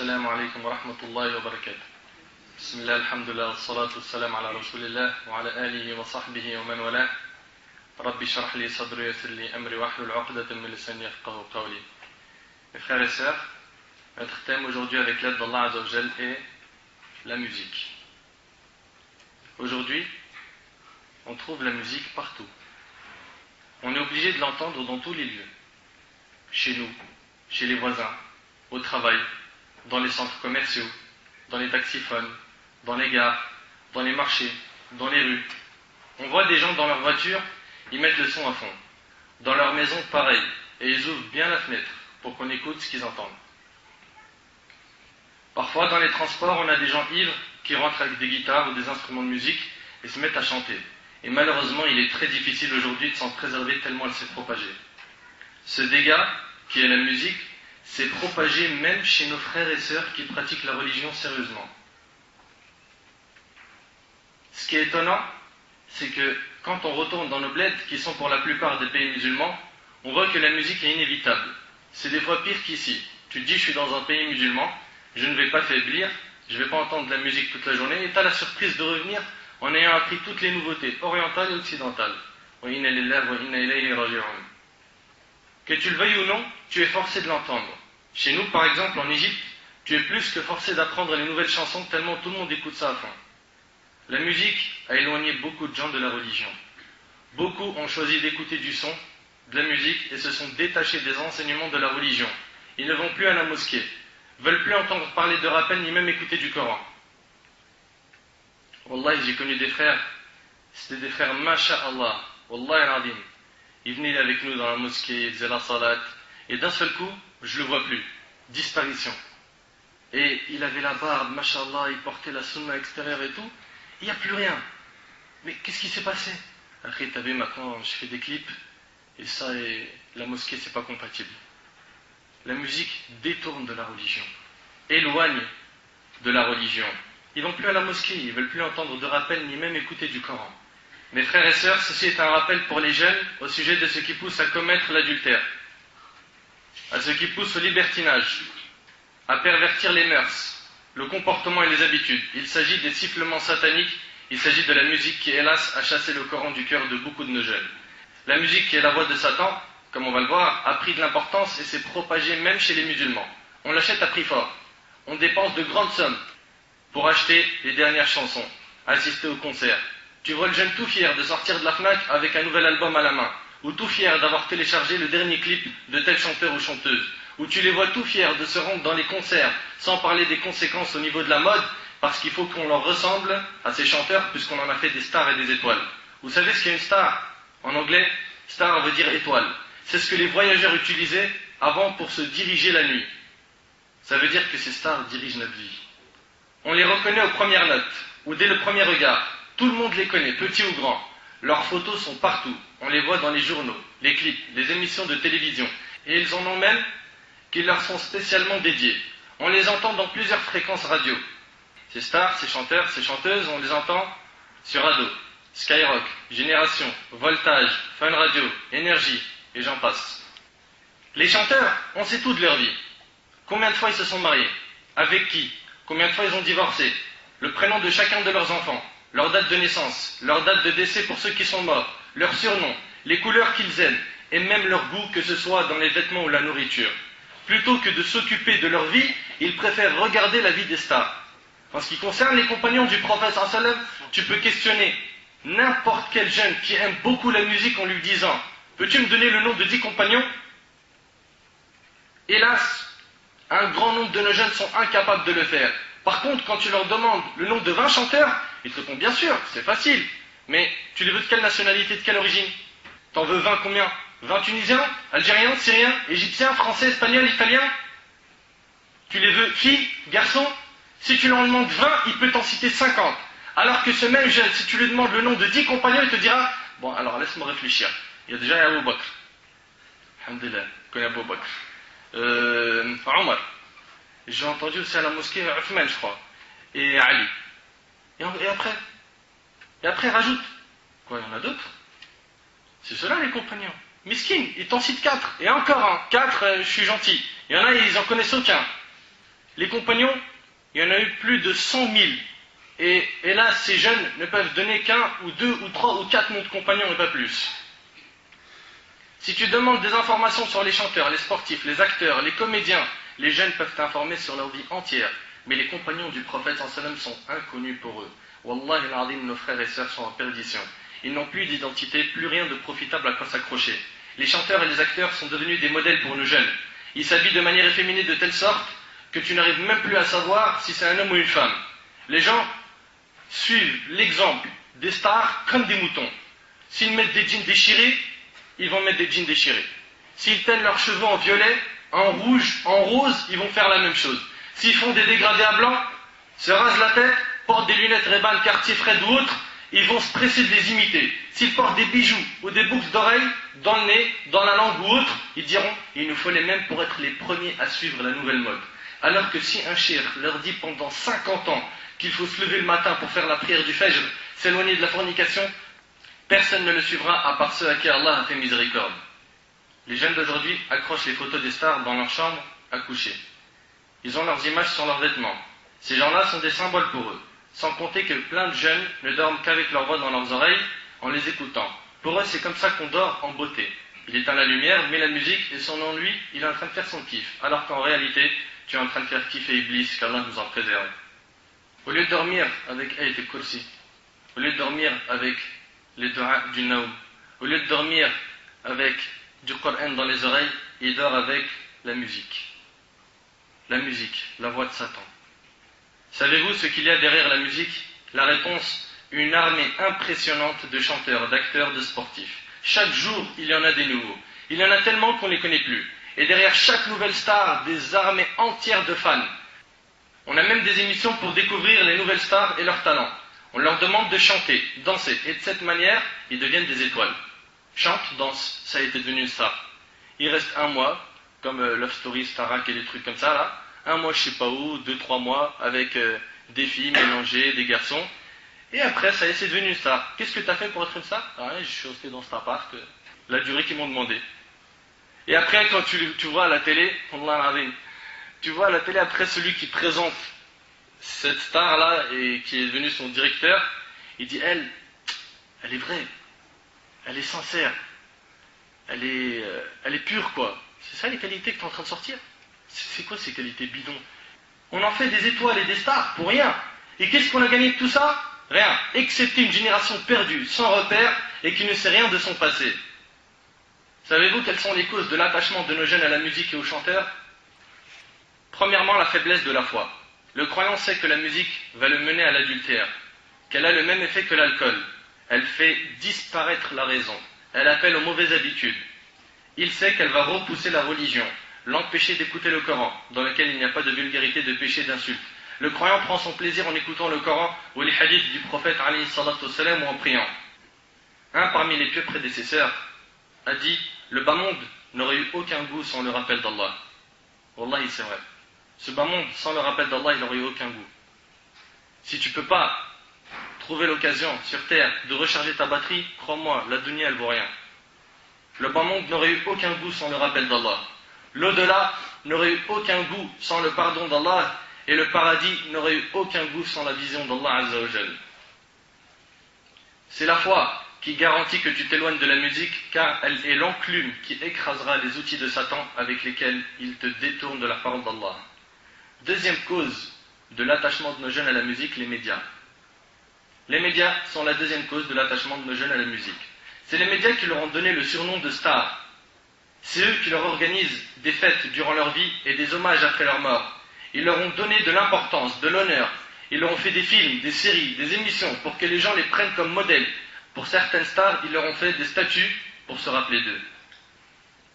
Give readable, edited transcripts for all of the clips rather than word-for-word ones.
السلام عليكم ورحمة الله وبركاته. بسم الله الحمد لله والصلاة والسلام على رسول الله وعلى آله وصحبه ومن والاه. ربي اشرح لي صدري ويسر لي أمري واحلل عقدة من لساني يفقهوا قولي. Mes frères et sœurs, notre thème aujourd'hui avec l'aide d'Allah Azza wa Jal est la musique. Aujourd'hui, on trouve la musique partout. On est obligé de l'entendre dans tous les lieux. Chez nous, chez les voisins, au travail, dans les centres commerciaux, dans les taxiphones, dans les gares, dans les marchés, dans les rues. On voit des gens dans leur voiture, ils mettent le son à fond. Dans leur maison, pareil, et ils ouvrent bien la fenêtre pour qu'on écoute ce qu'ils entendent. Parfois, dans les transports, on a des gens ivres qui rentrent avec des guitares ou des instruments de musique et se mettent à chanter. Et malheureusement, il est très difficile aujourd'hui de s'en préserver tellement elle s'est propagée. Ce dégât, qui est la musique, s'est propagé même chez nos frères et sœurs qui pratiquent la religion sérieusement. Ce qui est étonnant, c'est que quand on retourne dans nos bleds, qui sont pour la plupart des pays musulmans, on voit que la musique est inévitable. C'est des fois pire qu'ici. Tu te dis, je suis dans un pays musulman, je ne vais pas faiblir, je ne vais pas entendre de la musique toute la journée, et tu as la surprise de revenir en ayant appris toutes les nouveautés, orientales et occidentales. Que tu le veuilles ou non, tu es forcé de l'entendre. Chez nous, par exemple, en Égypte, tu es plus que forcé d'apprendre les nouvelles chansons tellement tout le monde écoute ça à fond. La musique a éloigné beaucoup de gens de la religion. Beaucoup ont choisi d'écouter du son, de la musique, et se sont détachés des enseignements de la religion. Ils ne vont plus à la mosquée, veulent plus entendre parler de rappel, ni même écouter du Coran. Wallahi, j'ai connu des frères, c'était des frères, masha'Allah, Wallahi al-Adim. Ils venaient avec nous dans la mosquée, ils faisaient la salat, et d'un seul coup, je ne le vois plus. Disparition. Et il avait la barbe, masha'Allah, il portait la sunna extérieure et tout. Il n'y a plus rien. Mais qu'est-ce qui s'est passé? Après, t'as vu, maintenant, je fais des clips, et ça, et la mosquée, c'est pas compatible. La musique détourne de la religion, éloigne de la religion. Ils vont plus à la mosquée, ils veulent plus entendre de rappel, ni même écouter du Coran. Mes frères et sœurs, ceci est un rappel pour les jeunes au sujet de ce qui pousse à commettre l'adultère, à ce qui pousse au libertinage, à pervertir les mœurs, le comportement et les habitudes. Il s'agit des sifflements sataniques, il s'agit de la musique qui, hélas, a chassé le Coran du cœur de beaucoup de nos jeunes. La musique qui est la voix de Satan, comme on va le voir, a pris de l'importance et s'est propagée même chez les musulmans. On l'achète à prix fort. On dépense de grandes sommes pour acheter les dernières chansons, assister aux concerts. Tu vois le jeune tout fier de sortir de la FNAC avec un nouvel album à la main, ou tout fier d'avoir téléchargé le dernier clip de tel chanteur ou chanteuse, ou tu les vois tout fiers de se rendre dans les concerts, sans parler des conséquences au niveau de la mode, parce qu'il faut qu'on leur ressemble à ces chanteurs, puisqu'on en a fait des stars et des étoiles. Vous savez ce qu'est une star? En anglais, star veut dire étoile. C'est ce que les voyageurs utilisaient avant pour se diriger la nuit. Ça veut dire que ces stars dirigent notre vie. On les reconnaît aux premières notes, ou dès le premier regard. Tout le monde les connaît, petits ou grands. Leurs photos sont partout. On les voit dans les journaux, les clips, les émissions de télévision. Et ils en ont même qui leur sont spécialement dédiés. On les entend dans plusieurs fréquences radio. Ces stars, ces chanteurs, ces chanteuses, on les entend sur Ado, Skyrock, Génération, Voltage, Fun Radio, Énergie, et j'en passe. Les chanteurs, on sait tout de leur vie. Combien de fois ils se sont mariés? Avec qui? Combien de fois ils ont divorcé? Le prénom de chacun de leurs enfants, leur date de naissance, leur date de décès pour ceux qui sont morts, leur surnom, les couleurs qu'ils aiment, et même leur goût, que ce soit dans les vêtements ou la nourriture. Plutôt que de s'occuper de leur vie, ils préfèrent regarder la vie des stars. En ce qui concerne les compagnons du prophète sallam, tu peux questionner n'importe quel jeune qui aime beaucoup la musique en lui disant « Peux-tu me donner le nom de 10 compagnons ?» Hélas, un grand nombre de nos jeunes sont incapables de le faire. Par contre, quand tu leur demandes le nom de 20 chanteurs, ils te répondent bien sûr, c'est facile. Mais tu les veux de quelle nationalité, de quelle origine? T'en veux 20 combien? 20 Tunisiens, Algériens, Syriens, Égyptiens, Français, Espagnols, Italiens? Tu les veux filles, garçons? Si tu leur en demandes 20, il peut t'en citer 50. Alors que ce même jeune, si tu lui demandes le nom de 10 compagnons, il te dira « Bon, alors laisse-moi réfléchir. Il y a déjà Abu Bakr. Alhamdulillah, je connais Abu Bakr. Omar. J'ai entendu aussi à la mosquée Uthman, je crois. Et Ali. Et après? Et après, rajoute. Quoi, il y en a d'autres? C'est ceux-là les compagnons. Miskin, il t'en cite 4. Et encore un. 4, je suis gentil. Il y en a, ils en connaissent aucun. Les compagnons, il y en a eu plus de 100 000. Et là, ces jeunes ne peuvent donner qu'un ou deux ou trois ou quatre noms de compagnons et pas plus. Si tu demandes des informations sur les chanteurs, les sportifs, les acteurs, les comédiens, les jeunes peuvent t'informer sur leur vie entière. Mais les compagnons du prophète sallallahu alayhi wa sallam sont inconnus pour eux. Wallahi al-azim, nos frères et sœurs sont en perdition. Ils n'ont plus d'identité, plus rien de profitable à quoi s'accrocher. Les chanteurs et les acteurs sont devenus des modèles pour nos jeunes. Ils s'habillent de manière efféminée de telle sorte que tu n'arrives même plus à savoir si c'est un homme ou une femme. Les gens suivent l'exemple des stars comme des moutons. S'ils mettent des jeans déchirés, ils vont mettre des jeans déchirés. S'ils teignent leurs cheveux en violet, en rouge, en rose, ils vont faire la même chose. S'ils font des dégradés à blanc, se rasent la tête, portent des lunettes Ray-Ban, Cartier, Fred ou autres, ils vont se presser de les imiter. S'ils portent des bijoux ou des boucles d'oreilles, dans le nez, dans la langue ou autre, ils diront « il nous faut les mêmes pour être les premiers à suivre la nouvelle mode ». Alors que si un cheikh leur dit pendant 50 ans qu'il faut se lever le matin pour faire la prière du Fajr, s'éloigner de la fornication, personne ne le suivra à part ceux à qui Allah a fait miséricorde. Les jeunes d'aujourd'hui accrochent les photos des stars dans leur chambre à coucher. Ils ont leurs images sur leurs vêtements. Ces gens-là sont des symboles pour eux. Sans compter que plein de jeunes ne dorment qu'avec leur voix dans leurs oreilles en les écoutant. Pour eux, c'est comme ça qu'on dort en beauté. Il éteint la lumière, met la musique et son ennui, il est en train de faire son kiff. Alors qu'en réalité, tu es en train de faire kiffer Iblis, qu'Allah nous en préserve. Au lieu de dormir avec Ayat al-Kursi, au lieu de dormir avec les du'a du Naum, au lieu de dormir avec du Coran dans les oreilles, il dort avec la musique. La musique, la voix de Satan. Savez-vous ce qu'il y a derrière la musique? La réponse, une armée impressionnante de chanteurs, d'acteurs, de sportifs. Chaque jour, il y en a des nouveaux. Il y en a tellement qu'on ne les connaît plus. Et derrière chaque nouvelle star, des armées entières de fans. On a même des émissions pour découvrir les nouvelles stars et leurs talents. On leur demande de chanter, danser, et de cette manière, ils deviennent des étoiles. Chante, danse, ça a été devenu une star. Il reste un mois, comme Love Story, Starak et des trucs comme ça là. Un mois, je sais pas où, 2-3 mois, avec des filles mélangées, des garçons. Et après, ça y est, c'est devenu une star. Qu'est-ce que tu as fait pour être une star? Ah, je suis resté dans cet appart, la durée qu'ils m'ont demandé. Et après, quand tu vois à la télé, tu vois à la télé après celui qui présente cette star-là et qui est devenu son directeur, il dit elle est vraie, elle est sincère, elle est pure quoi. C'est ça les qualités que tu es en train de sortir? C'est quoi ces qualités bidons? On en fait des étoiles et des stars pour rien. Et qu'est-ce qu'on a gagné de tout ça? Rien, excepté une génération perdue, sans repère et qui ne sait rien de son passé. Savez-vous quelles sont les causes de l'attachement de nos jeunes à la musique et aux chanteurs? Premièrement, la faiblesse de la foi. Le croyant sait que la musique va le mener à l'adultère, qu'elle a le même effet que l'alcool. Elle fait disparaître la raison. Elle appelle aux mauvaises habitudes. Il sait qu'elle va repousser la religion, l'empêcher d'écouter le Coran, dans lequel il n'y a pas de vulgarité, de péché, d'insulte. Le croyant prend son plaisir en écoutant le Coran ou les hadiths du prophète alayhi salatu wassalam ou en priant. Un parmi les pieux prédécesseurs a dit « Le bas monde n'aurait eu aucun goût sans le rappel d'Allah. » Wallahi, c'est vrai. Ce bas monde, sans le rappel d'Allah, il n'aurait eu aucun goût. Si tu ne peux pas trouver l'occasion sur terre de recharger ta batterie, crois-moi, la dunya, elle vaut rien. Le bas monde n'aurait eu aucun goût sans le rappel d'Allah. L'au-delà n'aurait eu aucun goût sans le pardon d'Allah. Et le paradis n'aurait eu aucun goût sans la vision d'Allah Azza wa Jal. C'est la foi qui garantit que tu t'éloignes de la musique, car elle est l'enclume qui écrasera les outils de Satan avec lesquels il te détourne de la parole d'Allah. Deuxième cause de l'attachement de nos jeunes à la musique, les médias. Les médias sont la deuxième cause de l'attachement de nos jeunes à la musique. C'est les médias qui leur ont donné le surnom de stars. C'est eux qui leur organisent des fêtes durant leur vie et des hommages après leur mort. Ils leur ont donné de l'importance, de l'honneur. Ils leur ont fait des films, des séries, des émissions pour que les gens les prennent comme modèles. Pour certaines stars, ils leur ont fait des statues pour se rappeler d'eux.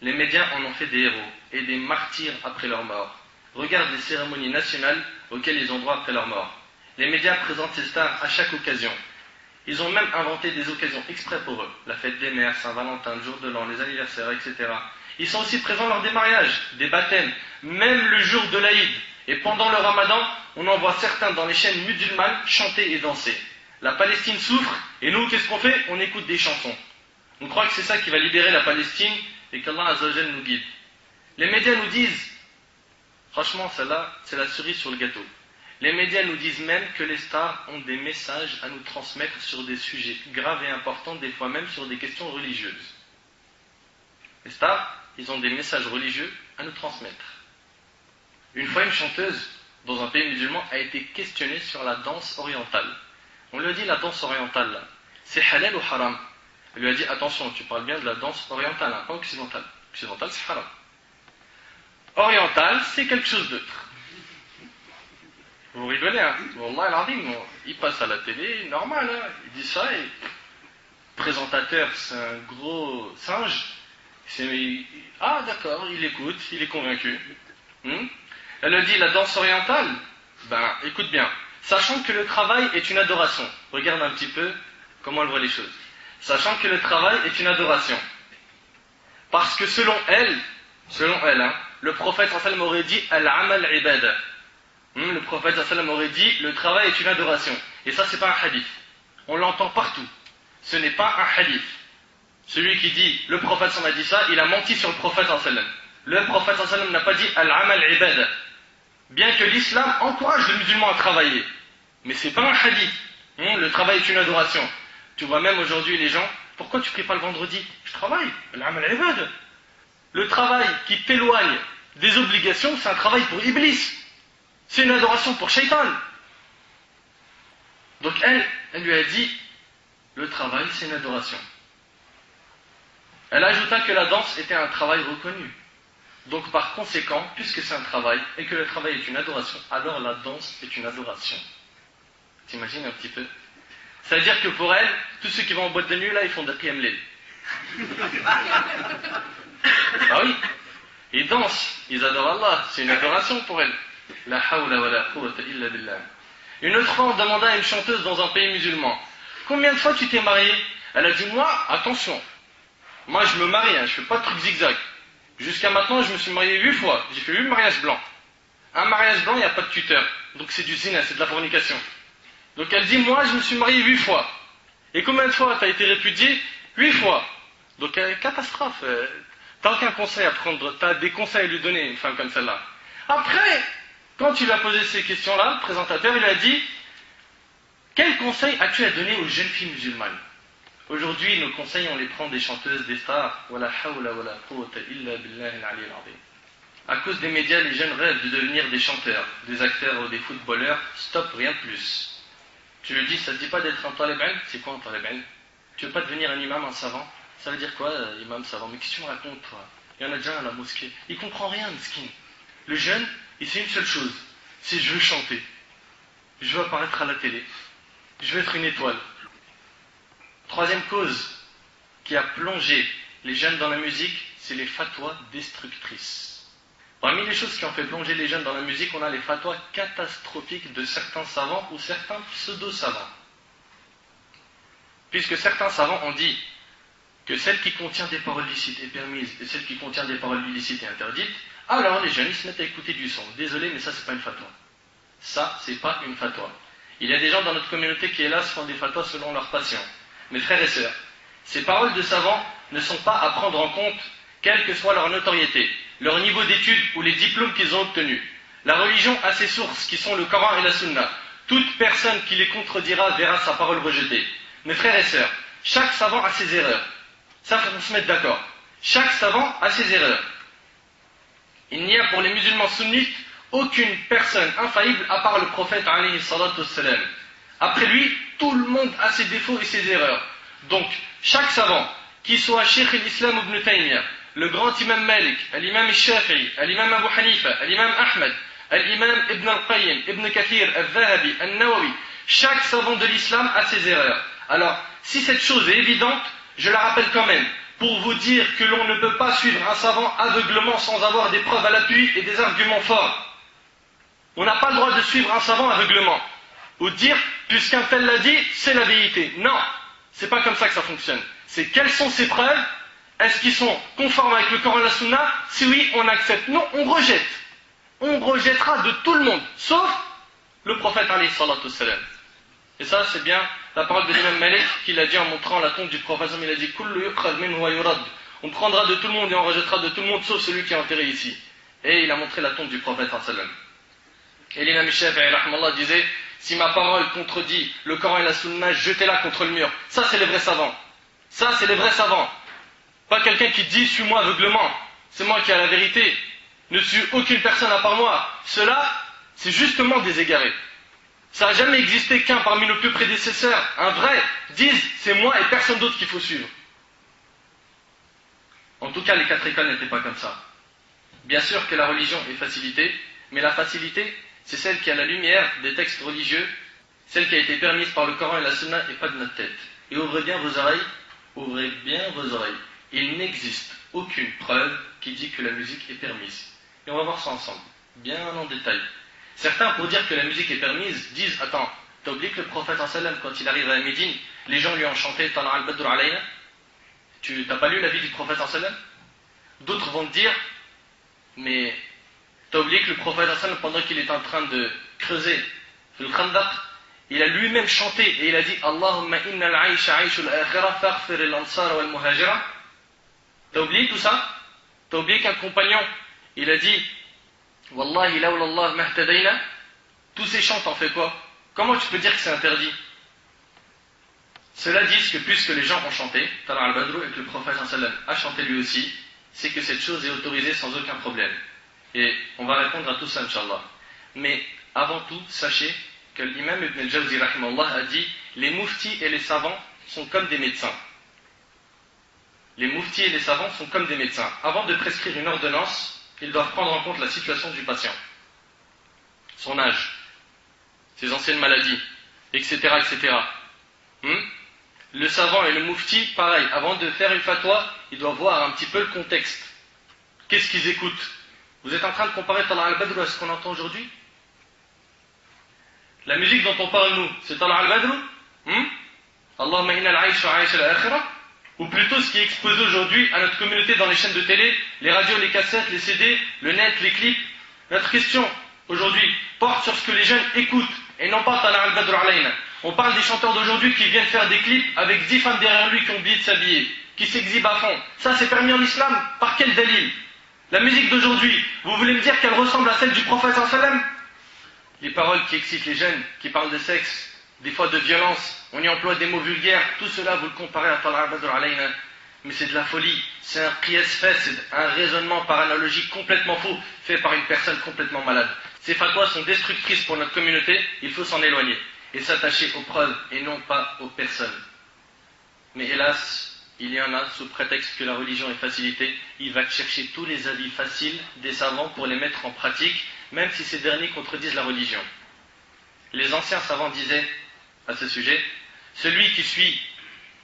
Les médias en ont fait des héros et des martyrs après leur mort. Regarde les cérémonies nationales auxquelles ils ont droit après leur mort. Les médias présentent ces stars à chaque occasion. Ils ont même inventé des occasions exprès pour eux. La fête des mères, Saint-Valentin, le jour de l'an, les anniversaires, etc. Ils sont aussi présents lors des mariages, des baptêmes, même le jour de l'Aïd. Et pendant le Ramadan, on en voit certains dans les chaînes musulmanes chanter et danser. La Palestine souffre, et nous, qu'est-ce qu'on fait? On écoute des chansons. On croit que c'est ça qui va libérer la Palestine et qu'Allah Azza wa Jal nous guide. Les médias nous disent Franchement, celle-là, c'est la cerise sur le gâteau. Les médias nous disent même que les stars ont des messages à nous transmettre sur des sujets graves et importants, des fois même sur des questions religieuses. Les stars, ils ont des messages religieux à nous transmettre. Une fois, une chanteuse, dans un pays musulman, a été questionnée sur la danse orientale. On lui a dit, la danse orientale, là, c'est halal ou haram? Elle lui a dit, attention, tu parles bien de la danse orientale, hein, pas occidentale. Occidentale, c'est haram. Orientale, c'est quelque chose d'autre. Vous rigolez, hein? Wallah al-azim, il passe à la télé, normal, hein? Il dit ça et le présentateur, c'est un gros singe. Ah d'accord, il écoute, il est convaincu. Elle a dit la danse orientale. Ben, écoute bien. Sachant que le travail est une adoration. Regarde un petit peu comment elle voit les choses. Sachant que le travail est une adoration. Parce que selon elle, hein, le prophète sallam aurait dit al-amal ibada. Le prophète sallam aurait dit le travail est une adoration. Et ça, c'est pas un hadith. On l'entend partout. Ce n'est pas un hadith. Celui qui dit le prophète sallam a dit ça, il a menti sur le prophète sallam. Le prophète sallam n'a pas dit al-amal ibada. Bien que l'islam encourage le musulman à travailler. Mais c'est pas un hadith. Le travail est une adoration. Tu vois même aujourd'hui les gens, pourquoi tu pries pas le vendredi? Je travaille. Al-amal ibada. Le travail qui t'éloigne des obligations, c'est un travail pour Iblis. C'est une adoration pour Shaitan. Donc elle lui a dit, le travail c'est une adoration. Elle ajouta que la danse était un travail reconnu. Donc par conséquent, puisque c'est un travail, et que le travail est une adoration, alors la danse est une adoration. T'imagines un petit peu? C'est-à-dire que pour elle, tous ceux qui vont en boîte de nuit, là, ils font des qiyam layl. Ah oui, ils dansent, ils adorent Allah, c'est une adoration pour elle. La hawla wa la quwwata illa billah. Une autre fois, on demanda à une chanteuse dans un pays musulman, combien de fois tu t'es marié? Elle a dit, moi, attention, moi je me marie, je fais pas de trucs zigzag. Jusqu'à maintenant, je me suis marié 8 fois, j'ai fait 8 mariages blancs. Un mariage blanc, il n'y a pas de tuteur, donc c'est du zina, c'est de la fornication. Donc elle dit, moi je me suis marié 8 fois. Et combien de fois tu as été répudié? 8 fois. Donc catastrophe. T'as aucun conseil à prendre, t'as des conseils à lui donner, une femme comme celle-là. Après, quand tu lui as posé ces questions-là, le présentateur il a dit, quel conseil as-tu à donner aux jeunes filles musulmanes? Aujourd'hui, nos conseils, on les prend des chanteuses, des stars. Wala hawla wala quwwata illa billahi al-ali al-azim. À cause des médias, les jeunes rêvent de devenir des chanteurs, des acteurs ou des footballeurs. Stop, rien de plus. Tu lui dis, ça te dit pas d'être un talib ilm? C'est quoi un talib ilm? Tu veux pas devenir un imam, un savant? Ça veut dire quoi, imam savant? Mais qu'est-ce que tu me racontes, toi? Il y en a déjà un à la mosquée. Il comprend rien, miskin. Le jeune, il sait une seule chose, c'est je veux chanter. Je veux apparaître à la télé. Je veux être une étoile. Troisième cause qui a plongé les jeunes dans la musique, c'est les fatwas destructrices. Parmi les choses qui ont fait plonger les jeunes dans la musique, on a les fatwas catastrophiques de certains savants ou certains pseudo-savants. Puisque certains savants ont dit que celle qui contient des paroles licites est permise et celle qui contient des paroles illicites est interdite, alors les jeunes ils se mettent à écouter du son. Désolé, mais ça c'est pas une fatwa. Ça, c'est pas une fatwa. Il y a des gens dans notre communauté qui hélas font des fatwas selon leur passion. Mes frères et sœurs, ces paroles de savants ne sont pas à prendre en compte, quelle que soit leur notoriété, leur niveau d'études ou les diplômes qu'ils ont obtenus. La religion a ses sources qui sont le Coran et la Sunna. Toute personne qui les contredira verra sa parole rejetée. Mes frères et sœurs, chaque savant a ses erreurs. Ça, faut qu'on se mette d'accord. Chaque savant a ses erreurs. Il n'y a pour les musulmans sunnites aucune personne infaillible à part le prophète alayhi salatu wassalam. Après lui, tout le monde a ses défauts et ses erreurs. Donc, chaque savant, qu'il soit Cheikh l'Islam ibn Taymiyyah, le grand imam Malik, l'imam Shafi'i, l'imam Abu Hanifa, l'imam Ahmed, l'imam Ibn al-Qayyim, Ibn Kathir, al-Zahabi, al-Nawawi, chaque savant de l'islam a ses erreurs. Alors, si cette chose est évidente, je la rappelle quand même, pour vous dire que l'on ne peut pas suivre un savant aveuglement sans avoir des preuves à l'appui et des arguments forts. On n'a pas le droit de suivre un savant aveuglement. Ou de dire, puisqu'un tel l'a dit, c'est la vérité. Non, c'est pas comme ça que ça fonctionne. C'est quelles sont ces preuves? Est-ce qu'ils sont conformes avec le Coran et la Sunna? Si oui, on accepte. Non, on rejette. On rejettera de tout le monde, sauf le prophète alayhi salatu wassalam. Et ça, c'est bien la parole de l'imam Malik qu'il a dit en montrant la tombe du prophète. Il a dit, Kullu yuqad minhu wa yurad. On prendra de tout le monde et on rejettera de tout le monde, sauf celui qui est enterré ici. et il a montré la tombe du prophète sallam. Et l'imam Shafi'i rahmallah disait, si ma parole contredit le Coran et la Sunna, jetez-la contre le mur. Ça c'est les vrais savants. Ça c'est les vrais savants. Pas quelqu'un qui dit, suis-moi aveuglement, c'est moi qui ai la vérité. Ne suis aucune personne à part moi. Cela, c'est justement des égarés. Ça n'a jamais existé qu'un parmi nos plus prédécesseurs, un vrai, disent, c'est moi et personne d'autre qu'il faut suivre. En tout cas, les 4 écoles n'étaient pas comme ça. Bien sûr que la religion est facilitée, mais la facilité, c'est celle qui a la lumière des textes religieux, celle qui a été permise par le Coran et la Sunna et pas de notre tête. Et ouvrez bien vos oreilles, ouvrez bien vos oreilles. Il n'existe aucune preuve qui dit que la musique est permise. Et on va voir ça ensemble, bien en détail. Certains, pour dire que la musique est permise, disent, attends, t'as oublié que le prophète sallam, quand il arrive à Médine, les gens lui ont chanté Tala al-Badr alayna. Tu n'as pas lu la vie du prophète sallam? D'autres vont te dire, mais t'as oublié que le prophète sallam, pendant qu'il est en train de creuser le Khandaq, il a lui-même chanté et il a dit Allahumma inna al-aisha aishul akhira faghfir al-ansar wal muhajira. T'as oublié tout ça? T'as oublié qu'un compagnon, il a dit Wallahi lawla Allah mahtadayna. Tous ces chants, t'en fais quoi? Comment tu peux dire que c'est interdit? Cela dit que puisque les gens ont chanté, Tala al-Badr, et que le prophète sallam a chanté lui aussi, c'est que cette chose est autorisée sans aucun problème. Et on va répondre à tout ça, Inch'Allah. Mais avant tout, sachez que l'imam Ibn al-Jawzi rahimahullah a dit les mouftis et les savants sont comme des médecins. Les mouftis et les savants sont comme des médecins. Avant de prescrire une ordonnance, ils doivent prendre en compte la situation du patient, son âge, ses anciennes maladies, etc. etc. Le savant et le moufti, pareil, avant de faire une fatwa, ils doivent voir un petit peu le contexte. Qu'est-ce qu'ils écoutent? Vous êtes en train de comparer Tala al-Badr à ce qu'on entend aujourd'hui? La musique dont on parle nous, c'est Tala al-Badr? Allahumma inna al-aisha aisha al-akhira? Ou plutôt ce qui est exposé aujourd'hui à notre communauté dans les chaînes de télé, les radios, les cassettes, les CD, le net, les clips? Notre question aujourd'hui porte sur ce que les jeunes écoutent et non pas Tala al-Badr alayna. On parle des chanteurs d'aujourd'hui qui viennent faire des clips avec 10 femmes derrière lui qui ont oublié de s'habiller, qui s'exhibent à fond. Ça c'est permis en islam? Par quel dalil? La musique d'aujourd'hui, vous voulez me dire qu'elle ressemble à celle du prophète sallam? Les paroles qui excitent les jeunes, qui parlent de sexe, des fois de violence, on y emploie des mots vulgaires, tout cela vous le comparez à Tala al-Badr alayna. Mais c'est de la folie, c'est un qiyas fasid, un raisonnement par analogie complètement faux, fait par une personne complètement malade. Ces fatwas sont destructrices pour notre communauté, il faut s'en éloigner et s'attacher aux preuves et non pas aux personnes. Mais hélas, il y en a, sous prétexte que la religion est facilitée, il va chercher tous les avis faciles des savants pour les mettre en pratique, même si ces derniers contredisent la religion. Les anciens savants disaient à ce sujet, celui qui suit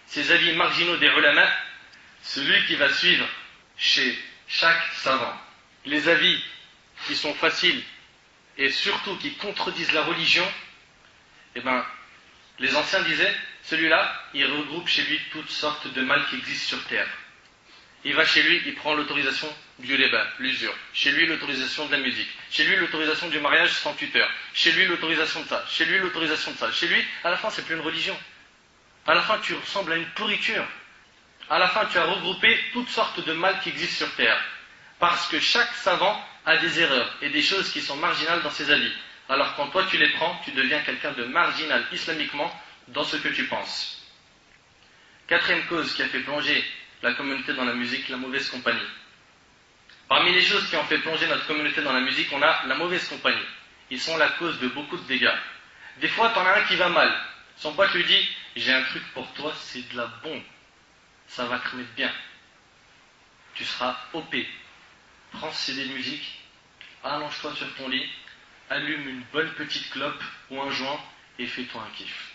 ces avis marginaux des ulama, celui qui va suivre chez chaque savant les avis qui sont faciles et surtout qui contredisent la religion, eh bien, les anciens disaient, celui-là, il regroupe chez lui toutes sortes de mal qui existent sur terre. Il va chez lui, il prend l'autorisation du débat, l'usure. Chez lui, l'autorisation de la musique. Chez lui, l'autorisation du mariage sans tuteur. Chez lui, l'autorisation de ça. Chez lui, l'autorisation de ça. Chez lui, à la fin, c'est plus une religion. À la fin, tu ressembles à une pourriture. À la fin, tu as regroupé toutes sortes de mal qui existent sur terre. Parce que chaque savant a des erreurs et des choses qui sont marginales dans ses avis. Alors quand toi tu les prends, tu deviens quelqu'un de marginal islamiquement dans ce que tu penses. Quatrième cause qui a fait plonger la communauté dans la musique, la mauvaise compagnie. Parmi les choses qui ont fait plonger notre communauté dans la musique, on a la mauvaise compagnie. Ils sont la cause de beaucoup de dégâts. Des fois, t'en as un qui va mal. Son pote lui dit, j'ai un truc pour toi, c'est de la bombe. Ça va te remettre bien. Tu seras OP. Prends ce CD de musique, allonge-toi sur ton lit, allume une bonne petite clope ou un joint et fais-toi un kiff.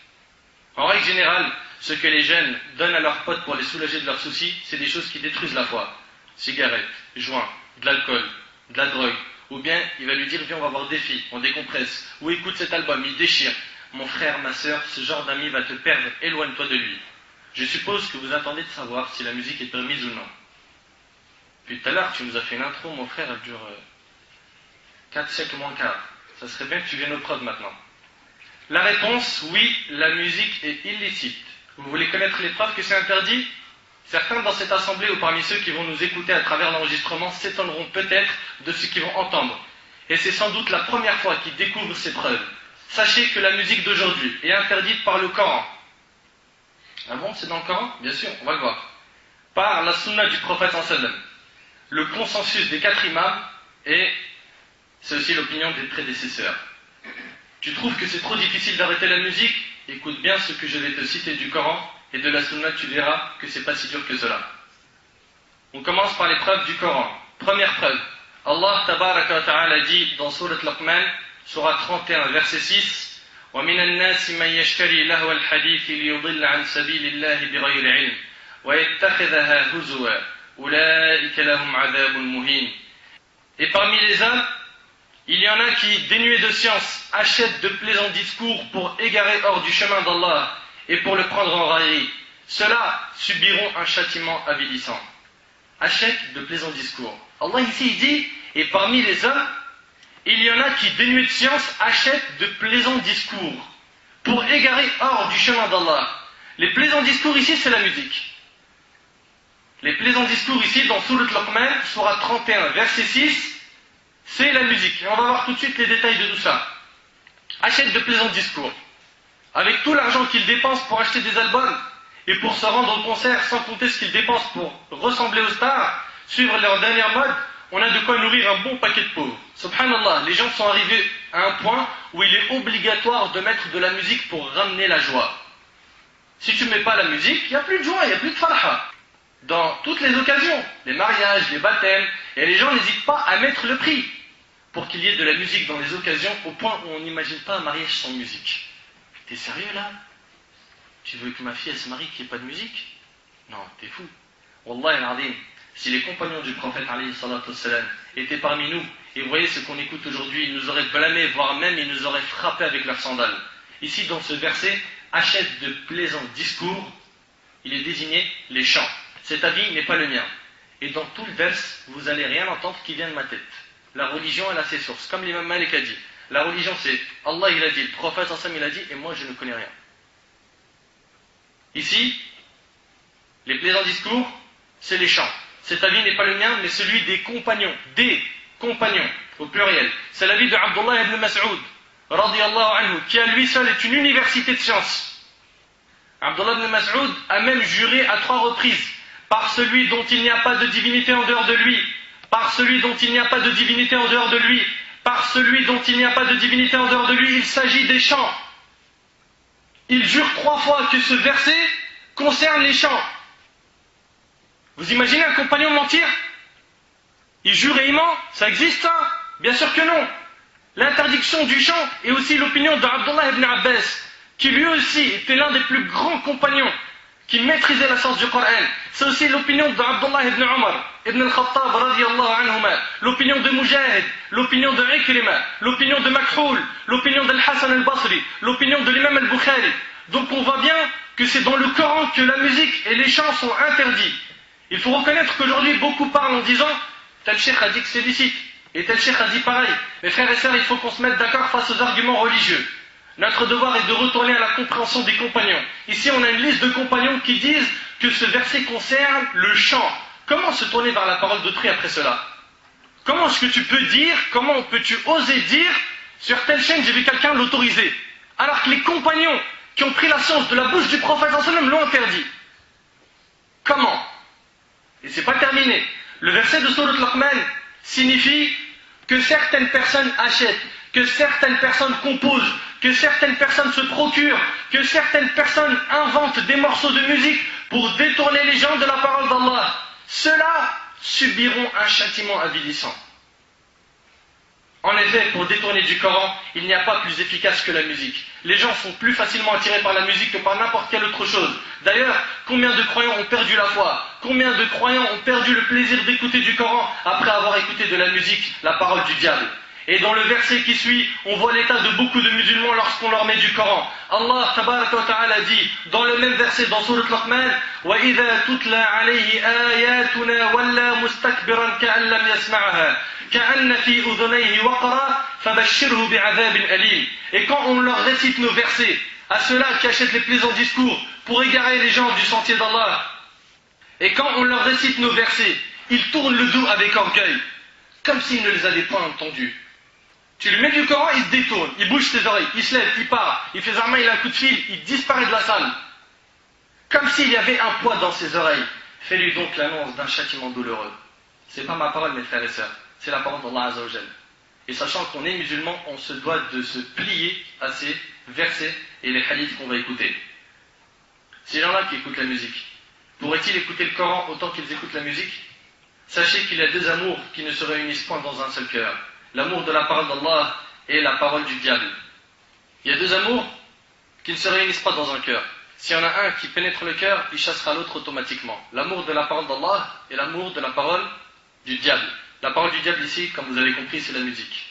En règle générale, ce que les jeunes donnent à leurs potes pour les soulager de leurs soucis, c'est des choses qui détruisent la foi. Cigarettes, joints, de l'alcool, de la drogue. Ou bien, il va lui dire, viens, on va voir des filles, on décompresse. Ou écoute cet album, il déchire. Mon frère, ma soeur, ce genre d'ami va te perdre, éloigne-toi de lui. Je suppose que vous attendez de savoir si la musique est permise ou non. Puis tout à l'heure, tu nous as fait une intro, mon frère, elle dure 4 siècles moins quart. Ça serait bien que tu viennes aux preuves maintenant. La réponse, oui, la musique est illicite. Vous voulez connaître les preuves que c'est interdit? Certains dans cette assemblée ou parmi ceux qui vont nous écouter à travers l'enregistrement s'étonneront peut-être de ce qu'ils vont entendre. Et c'est sans doute la première fois qu'ils découvrent ces preuves. Sachez que la musique d'aujourd'hui est interdite par le Coran. Ah bon, c'est dans le Coran? Bien sûr, on va le voir. Par la sunna du prophète sallam. Le consensus des 4 imams et c'est aussi l'opinion des prédécesseurs. Tu trouves que c'est trop difficile d'arrêter la musique? Écoute bien ce que je vais te citer du Coran et de la sunna, tu verras que c'est pas si dur que cela. On commence par les preuves du Coran. Première preuve. Allah tabaraka wa ta'ala dit dans Surat Luqman, Surat 31, verset 6, وَمِنَ النَّاسِ مَنْ يَشْتَرِي لَهْوَ الْحَدِيثِ لِيُضِلَّ عَنْ سَبِيلِ اللَّهِ بِغَيْرِ عِلْمٍ وَيَتَّخِذَهَا هُزُوًا أُولَٰئِكَ لَهُمْ عَذَابٌ مُهِينٌ. Et parmi les hommes, il y en a qui, dénués de science, achètent de plaisants discours pour égarer hors du chemin d'Allah et pour le prendre en raillerie. Ceux-là subiront un châtiment avilissant. Achètent de plaisants discours. Allah ici il dit, et parmi les hommes, il y en a qui, dénués de science, achètent de plaisants discours pour égarer hors du chemin d'Allah. Les plaisants discours ici, c'est la musique. Les plaisants discours ici, dans Surat Luqman, Surat 31, verset 6, c'est la musique. Et on va voir tout de suite les détails de tout ça. Achètent de plaisants discours. Avec tout l'argent qu'ils dépensent pour acheter des albums et pour se rendre au concert, sans compter ce qu'ils dépensent pour ressembler aux stars, suivre leur dernière mode, on a de quoi nourrir un bon paquet de pauvres. Subhanallah, les gens sont arrivés à un point où il est obligatoire de mettre de la musique pour ramener la joie. Si tu ne mets pas la musique, il n'y a plus de joie, il n'y a plus de farha. Dans toutes les occasions, les mariages, les baptêmes, et les gens n'hésitent pas à mettre le prix pour qu'il y ait de la musique dans les occasions, au point où on n'imagine pas un mariage sans musique. T'es sérieux là? Tu veux que ma fille elle se marie qu'il n'y ait pas de musique? Non, t'es fou. Wallah al-Azim, si les compagnons du prophète alayhi salatu wassalam étaient parmi nous, et vous voyez ce qu'on écoute aujourd'hui, ils nous auraient blâmés, voire même ils nous auraient frappés avec leurs sandales. Ici dans ce verset, achète de plaisants discours, il est désigné les chants. Cet avis n'est pas le mien. Et dans tout le verset, vous n'allez rien entendre qui vient de ma tête. La religion, elle a ses sources. Comme l'imam Malik a dit. La religion, c'est Allah, il a dit, le prophète Hassam, il a dit, et moi, je ne connais rien. Ici, les plaisants discours, c'est les chants. Cet avis n'est pas le mien, mais celui des compagnons. Des compagnons, au pluriel. C'est l'avis de Abdullah ibn Mas'ud, radiyallahu anhu, qui à lui seul est une université de science. Abdullah ibn Mas'ud a même juré à 3 reprises par celui dont il n'y a pas de divinité en dehors de lui, par celui dont il n'y a pas de divinité en dehors de lui, par celui dont il n'y a pas de divinité en dehors de lui, il s'agit des chants. Il jure 3 fois que ce verset concerne les chants. Vous imaginez un compagnon mentir? Il jure et il ment? Ça existe ça? Bien sûr que non. L'interdiction du chant est aussi l'opinion d'Abdullah ibn Abbas, qui lui aussi était l'un des plus grands compagnons qui maîtrisait la science du Coran. C'est aussi l'opinion d'Abdullah ibn Umar, ibn al-Khattab, radiyallahu anhuma, l'opinion de Mujahid, l'opinion de Ikrima, l'opinion de Makhul, l'opinion d'Al-Hassan al-Basri, l'opinion de l'imam al-Bukhari. Donc on voit bien que c'est dans le Coran que la musique et les chants sont interdits. Il faut reconnaître qu'aujourd'hui beaucoup parlent en disant tel cheikh a dit que c'est licite, et tel cheikh a dit pareil. Mes frères et sœurs, il faut qu'on se mette d'accord face aux arguments religieux. Notre devoir est de retourner à la compréhension des compagnons. Ici, on a une liste de compagnons qui disent que ce verset concerne le chant. Comment se tourner vers la parole d'autrui après cela? Comment est-ce que tu peux dire, comment peux-tu oser dire, sur telle chaîne j'ai vu quelqu'un l'autoriser, alors que les compagnons qui ont pris la science de la bouche du prophète l'ont interdit? Comment? Et c'est pas terminé. Le verset de Surat Luqman signifie que certaines personnes achètent, que certaines personnes composent, que certaines personnes se procurent, que certaines personnes inventent des morceaux de musique pour détourner les gens de la parole d'Allah. Ceux-là subiront un châtiment avilissant. En effet, pour détourner du Coran, il n'y a pas plus efficace que la musique. Les gens sont plus facilement attirés par la musique que par n'importe quelle autre chose. D'ailleurs, combien de croyants ont perdu la foi? Combien de croyants ont perdu le plaisir d'écouter du Coran après avoir écouté de la musique, la parole du diable? Et dans le verset qui suit, on voit l'état de beaucoup de musulmans lorsqu'on leur met du Coran. Allah tabaraka wa ta'ala dit, dans le même verset, dans Surat Luqman, وَإِذَا تُتْلَى عَلَيْهِ آيَاتُنَا وَلَّى مُسْتَكْبِرًا كَأَن لَّمْ يَسْمَعْهَا كَأَنَّ فِي أُذُنَيْهِ وَقْرًا فَبَشِّرْهُ بِعَذَابٍ أَلِيمٍ. Et quand on leur récite nos versets, à ceux-là qui achètent les plaisants discours pour égarer les gens du sentier d'Allah, Et quand on leur récite nos versets, ils tournent le dos avec orgueil, comme s'ils ne les avaient pas entendus. Tu lui mets du Coran, il se détourne, il bouge ses oreilles, il se lève, il part, il fait Zama, il a un coup de fil, il disparaît de la salle. Comme s'il y avait un poids dans ses oreilles. Fais-lui donc l'annonce d'un châtiment douloureux. C'est pas ma parole, mes frères et sœurs, c'est la parole d'Allah Azza wa Jal. Et sachant qu'on est musulman, on se doit de se plier à ces versets et les hadiths qu'on va écouter. Ces gens-là qui écoutent la musique, pourraient-ils écouter le Coran autant qu'ils écoutent la musique? Sachez qu'il y a deux amours qui ne se réunissent point dans un seul cœur. L'amour de la parole d'Allah et la parole du diable. Il y a deux amours qui ne se réunissent pas dans un cœur. S'il y en a un qui pénètre le cœur, il chassera l'autre automatiquement. L'amour de la parole d'Allah et l'amour de la parole du diable. La parole du diable ici, comme vous avez compris, c'est la musique.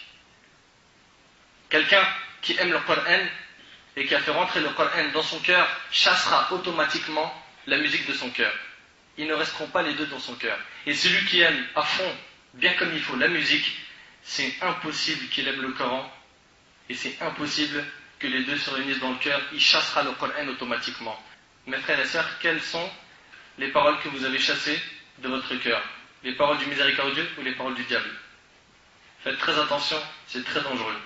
Quelqu'un qui aime le Coran et qui a fait rentrer le Coran dans son cœur chassera automatiquement la musique de son cœur. Ils ne resteront pas les deux dans son cœur. Et celui qui aime à fond, bien comme il faut, la musique, c'est impossible qu'il aime le Coran et c'est impossible que les deux se réunissent dans le cœur. Il chassera le Coran automatiquement. Mes frères et sœurs, quelles sont les paroles que vous avez chassées de votre cœur? Les paroles du miséricordieux ou les paroles du diable? Faites très attention, c'est très dangereux.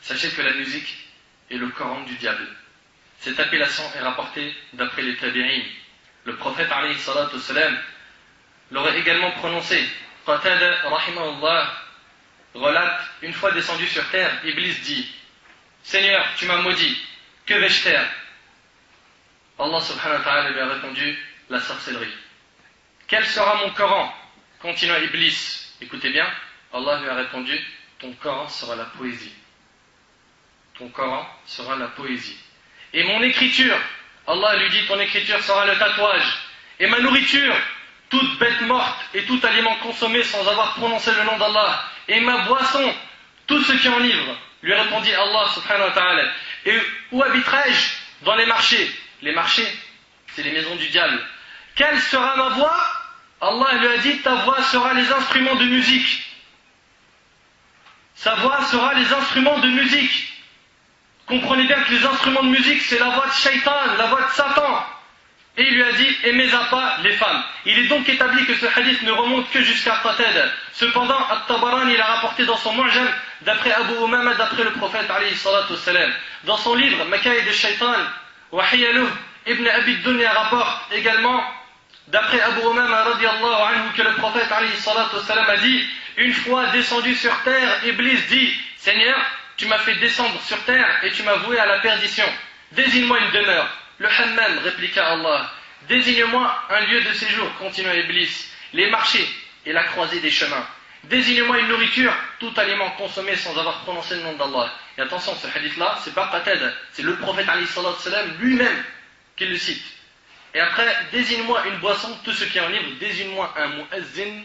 Sachez que la musique est le Coran du diable. Cette appellation est rapportée d'après les tabi'in. Le prophète alayhi salatu wassalam l'aurait également prononcé. Qatada rahimahullah relate, une fois descendu sur terre, Iblis dit: Seigneur, tu m'as maudit, que vais-je faire? Allah subhanahu wa ta'ala lui a répondu: la sorcellerie. Quel sera mon Coran? Continua Iblis. Écoutez bien, Allah lui a répondu: ton Coran sera la poésie. Ton Coran sera la poésie. Et mon écriture, Allah lui dit: ton écriture sera le tatouage. Et ma nourriture, toute bête morte et tout aliment consommé sans avoir prononcé le nom d'Allah. Et ma boisson, tout ce qui enivre. Lui répondit Allah subhanahu wa ta'ala: et où habiterai-je? Dans les marchés. Les marchés, c'est les maisons du diable. Quelle sera ma voix? Allah lui a dit: ta voix sera les instruments de musique. Sa voix sera les instruments de musique. Comprenez bien que les instruments de musique, c'est la voix de Shaitan, la voix de Satan. Et il lui a dit: aimez à pas les femmes. Il est donc établi que ce hadith ne remonte que jusqu'à Qatada. Cependant, At-Tabarani il a rapporté dans son Mu'jam, d'après Abu Umama, d'après le prophète alayhi salatu wassalam. Dans son livre Makaïd al-Shaitan, Wahiyaluh, Ibn Abi Dunya rapporte également, d'après Abu Umama radiyallahu anhu, que le prophète alayhi salatu wassalam a dit: une fois descendu sur terre, Iblis dit: Seigneur, tu m'as fait descendre sur terre et tu m'as voué à la perdition. Désigne-moi une demeure. Le hammam, répliqua Allah. Désigne-moi un lieu de séjour, continua Iblis. Les marchés et la croisée des chemins. Désigne-moi une nourriture, tout aliment consommé sans avoir prononcé le nom d'Allah. Et attention, ce hadith-là, c'est pas Qatada, c'est le prophète alayhi salatu wassalam lui-même qui le cite. Et après, désigne-moi une boisson, tout ce qui est en livre. Désigne-moi un muezzin,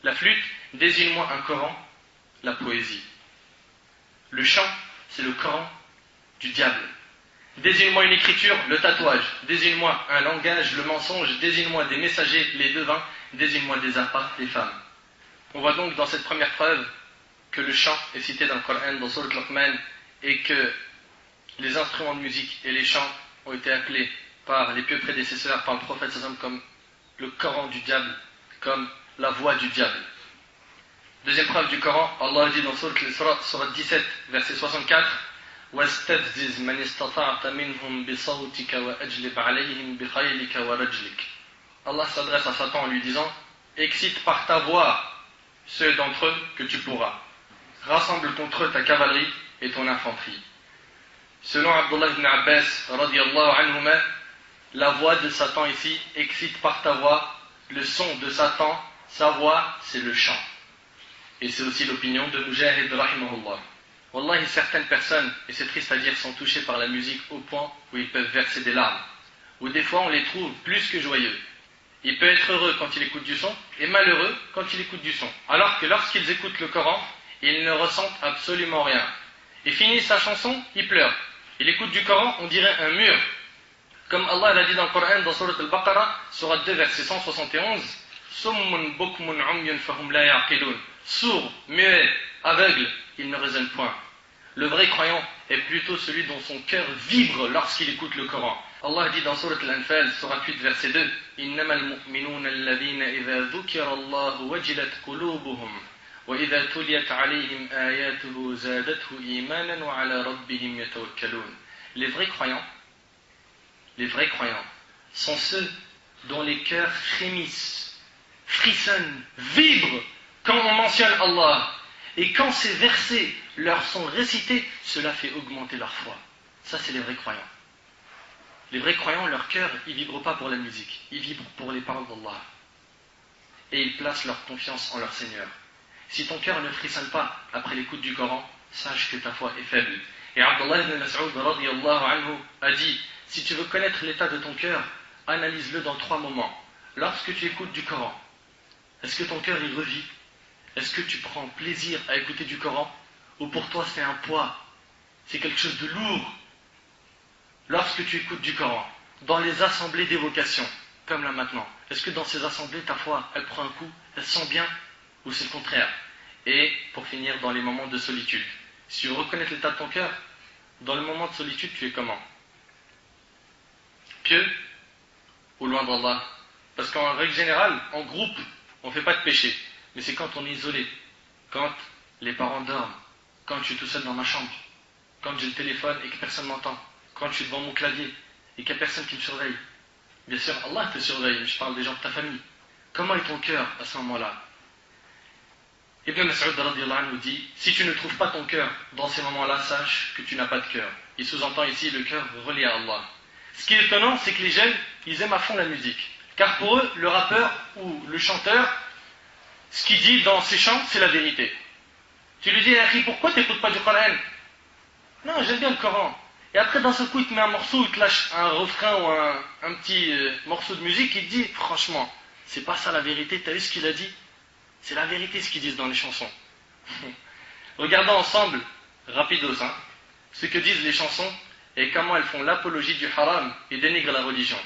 la flûte. Désigne-moi un Coran, la poésie. Le chant, c'est le Coran du diable. Désigne-moi une écriture, le tatouage. Désigne-moi un langage, le mensonge. Désigne-moi des messagers, les devins. Désigne-moi des appâts, les femmes. On voit donc dans cette première preuve que le chant est cité dans le Coran, dans Surat Luqman, et que les instruments de musique et les chants ont été appelés par les pieux prédécesseurs, par le prophète sallam, comme le Coran du diable, comme la voix du diable. Deuxième preuve du Coran, Allah dit dans Surat 17, verset 64: وَاسْتَفْزِزْ مَنِ اسْتَطَعْتَ مِنْهُمْ بِصَوْتِكَ وَأَجْلِبْ عَلَيْهِمْ بِخَيْلِكَ وَرَجْلِكَ. Allah s'adresse à Satan en lui disant: excite par ta voix ceux d'entre eux que tu pourras. Rassemble contre eux ta cavalerie et ton infanterie. Selon Abdullah ibn Abbas, radiyallahu anhuma, la voix de Satan ici excite par ta voix. Le son de Satan, sa voix, c'est le chant. Et c'est aussi l'opinion de Mujahid rahimahullah. Wallahi, certaines personnes, et c'est triste à dire, sont touchées par la musique au point où ils peuvent verser des larmes. Ou des fois on les trouve plus que joyeux. Il peut être heureux quand il écoute du son et malheureux quand il écoute du son. Alors que lorsqu'ils écoutent le Coran, ils ne ressentent absolument rien. Il finit sa chanson, il pleure. Il écoute du Coran, on dirait un mur. Comme Allah l'a dit dans le Coran, dans Surat Al-Baqarah, Surat 2, verset 171, Summun bukmun umyun fahum la ya'qilun. Sourd, muet, aveugle, il ne raisonne point. Le vrai croyant est plutôt celui dont son cœur vibre lorsqu'il écoute le Coran. Allah dit dans Sourate Al-Anfal, Sourate 8, verset 2, إِنَّمَا الْمُؤْمِنُونَ الَّذِينَ إِذَا ذُكِرَ اللَّهُ وَجِلَتْ قُلُوبُهُم وَإِذَا تُلِيَتْ عَلَيْهِمْ آيَاتُهُ زَادَتْهُ إِيمَانًا وَعَلَى رَبِّهِمْ يَتَوَكَّلُونَ. Les vrais croyants sont ceux dont les cœurs frémissent, frissonnent, vibrent quand on mentionne Allah. Et quand ces versets leur sont récités, cela fait augmenter leur foi. Ça, c'est les vrais croyants. Les vrais croyants, leur cœur, ils ne vibrent pas pour la musique, ils vibrent pour les paroles d'Allah. Et ils placent leur confiance en leur Seigneur. Si ton cœur ne frissonne pas après l'écoute du Coran, sache que ta foi est faible. Et Abdullah ibn Mas'ud radiyallahu anhu a dit, si tu veux connaître l'état de ton cœur, analyse-le dans 3 moments. Lorsque tu écoutes du Coran, est-ce que ton cœur y revit? Est-ce que tu prends plaisir à écouter du Coran? Ou pour toi c'est un poids? C'est quelque chose de lourd? Lorsque tu écoutes du Coran, dans les assemblées d'évocation, comme là maintenant, est-ce que dans ces assemblées, ta foi, elle prend un coup, elle se sent bien? Ou c'est le contraire? Et pour finir, dans les moments de solitude, si tu veux reconnaître l'état de ton cœur, dans le moment de solitude, tu es comment? Pieux ou loin d'Allah? Parce qu'en règle générale, en groupe, on ne fait pas de péché. Mais c'est quand on est isolé, quand les parents dorment, quand je suis tout seul dans ma chambre, quand j'ai le téléphone et que personne ne m'entend, quand je suis devant mon clavier et qu'il n'y a personne qui me surveille. Bien sûr, Allah te surveille, je parle des gens de ta famille. Comment est ton cœur à ce moment-là? Ibn Mas'ud radiyallahu anhu dit, si tu ne trouves pas ton cœur dans ces moments-là, sache que tu n'as pas de cœur. Il sous-entend ici le cœur relié à Allah. Ce qui est étonnant, c'est que les jeunes, ils aiment à fond la musique. Car pour eux, le rappeur ou le chanteur, ce qu'il dit dans ses chants, c'est la vérité. Tu lui dis, Akhi, pourquoi tu n'écoutes pas du Coran? Non, j'aime bien le Coran. Et après, d'un seul coup, il te met un morceau, il te lâche un refrain ou un petit morceau de musique, il te dit, franchement, c'est pas ça la vérité, t'as vu ce qu'il a dit? C'est la vérité ce qu'ils disent dans les chansons. Regardons ensemble, rapidos, ce que disent les chansons et comment elles font l'apologie du haram et dénigrent la religion.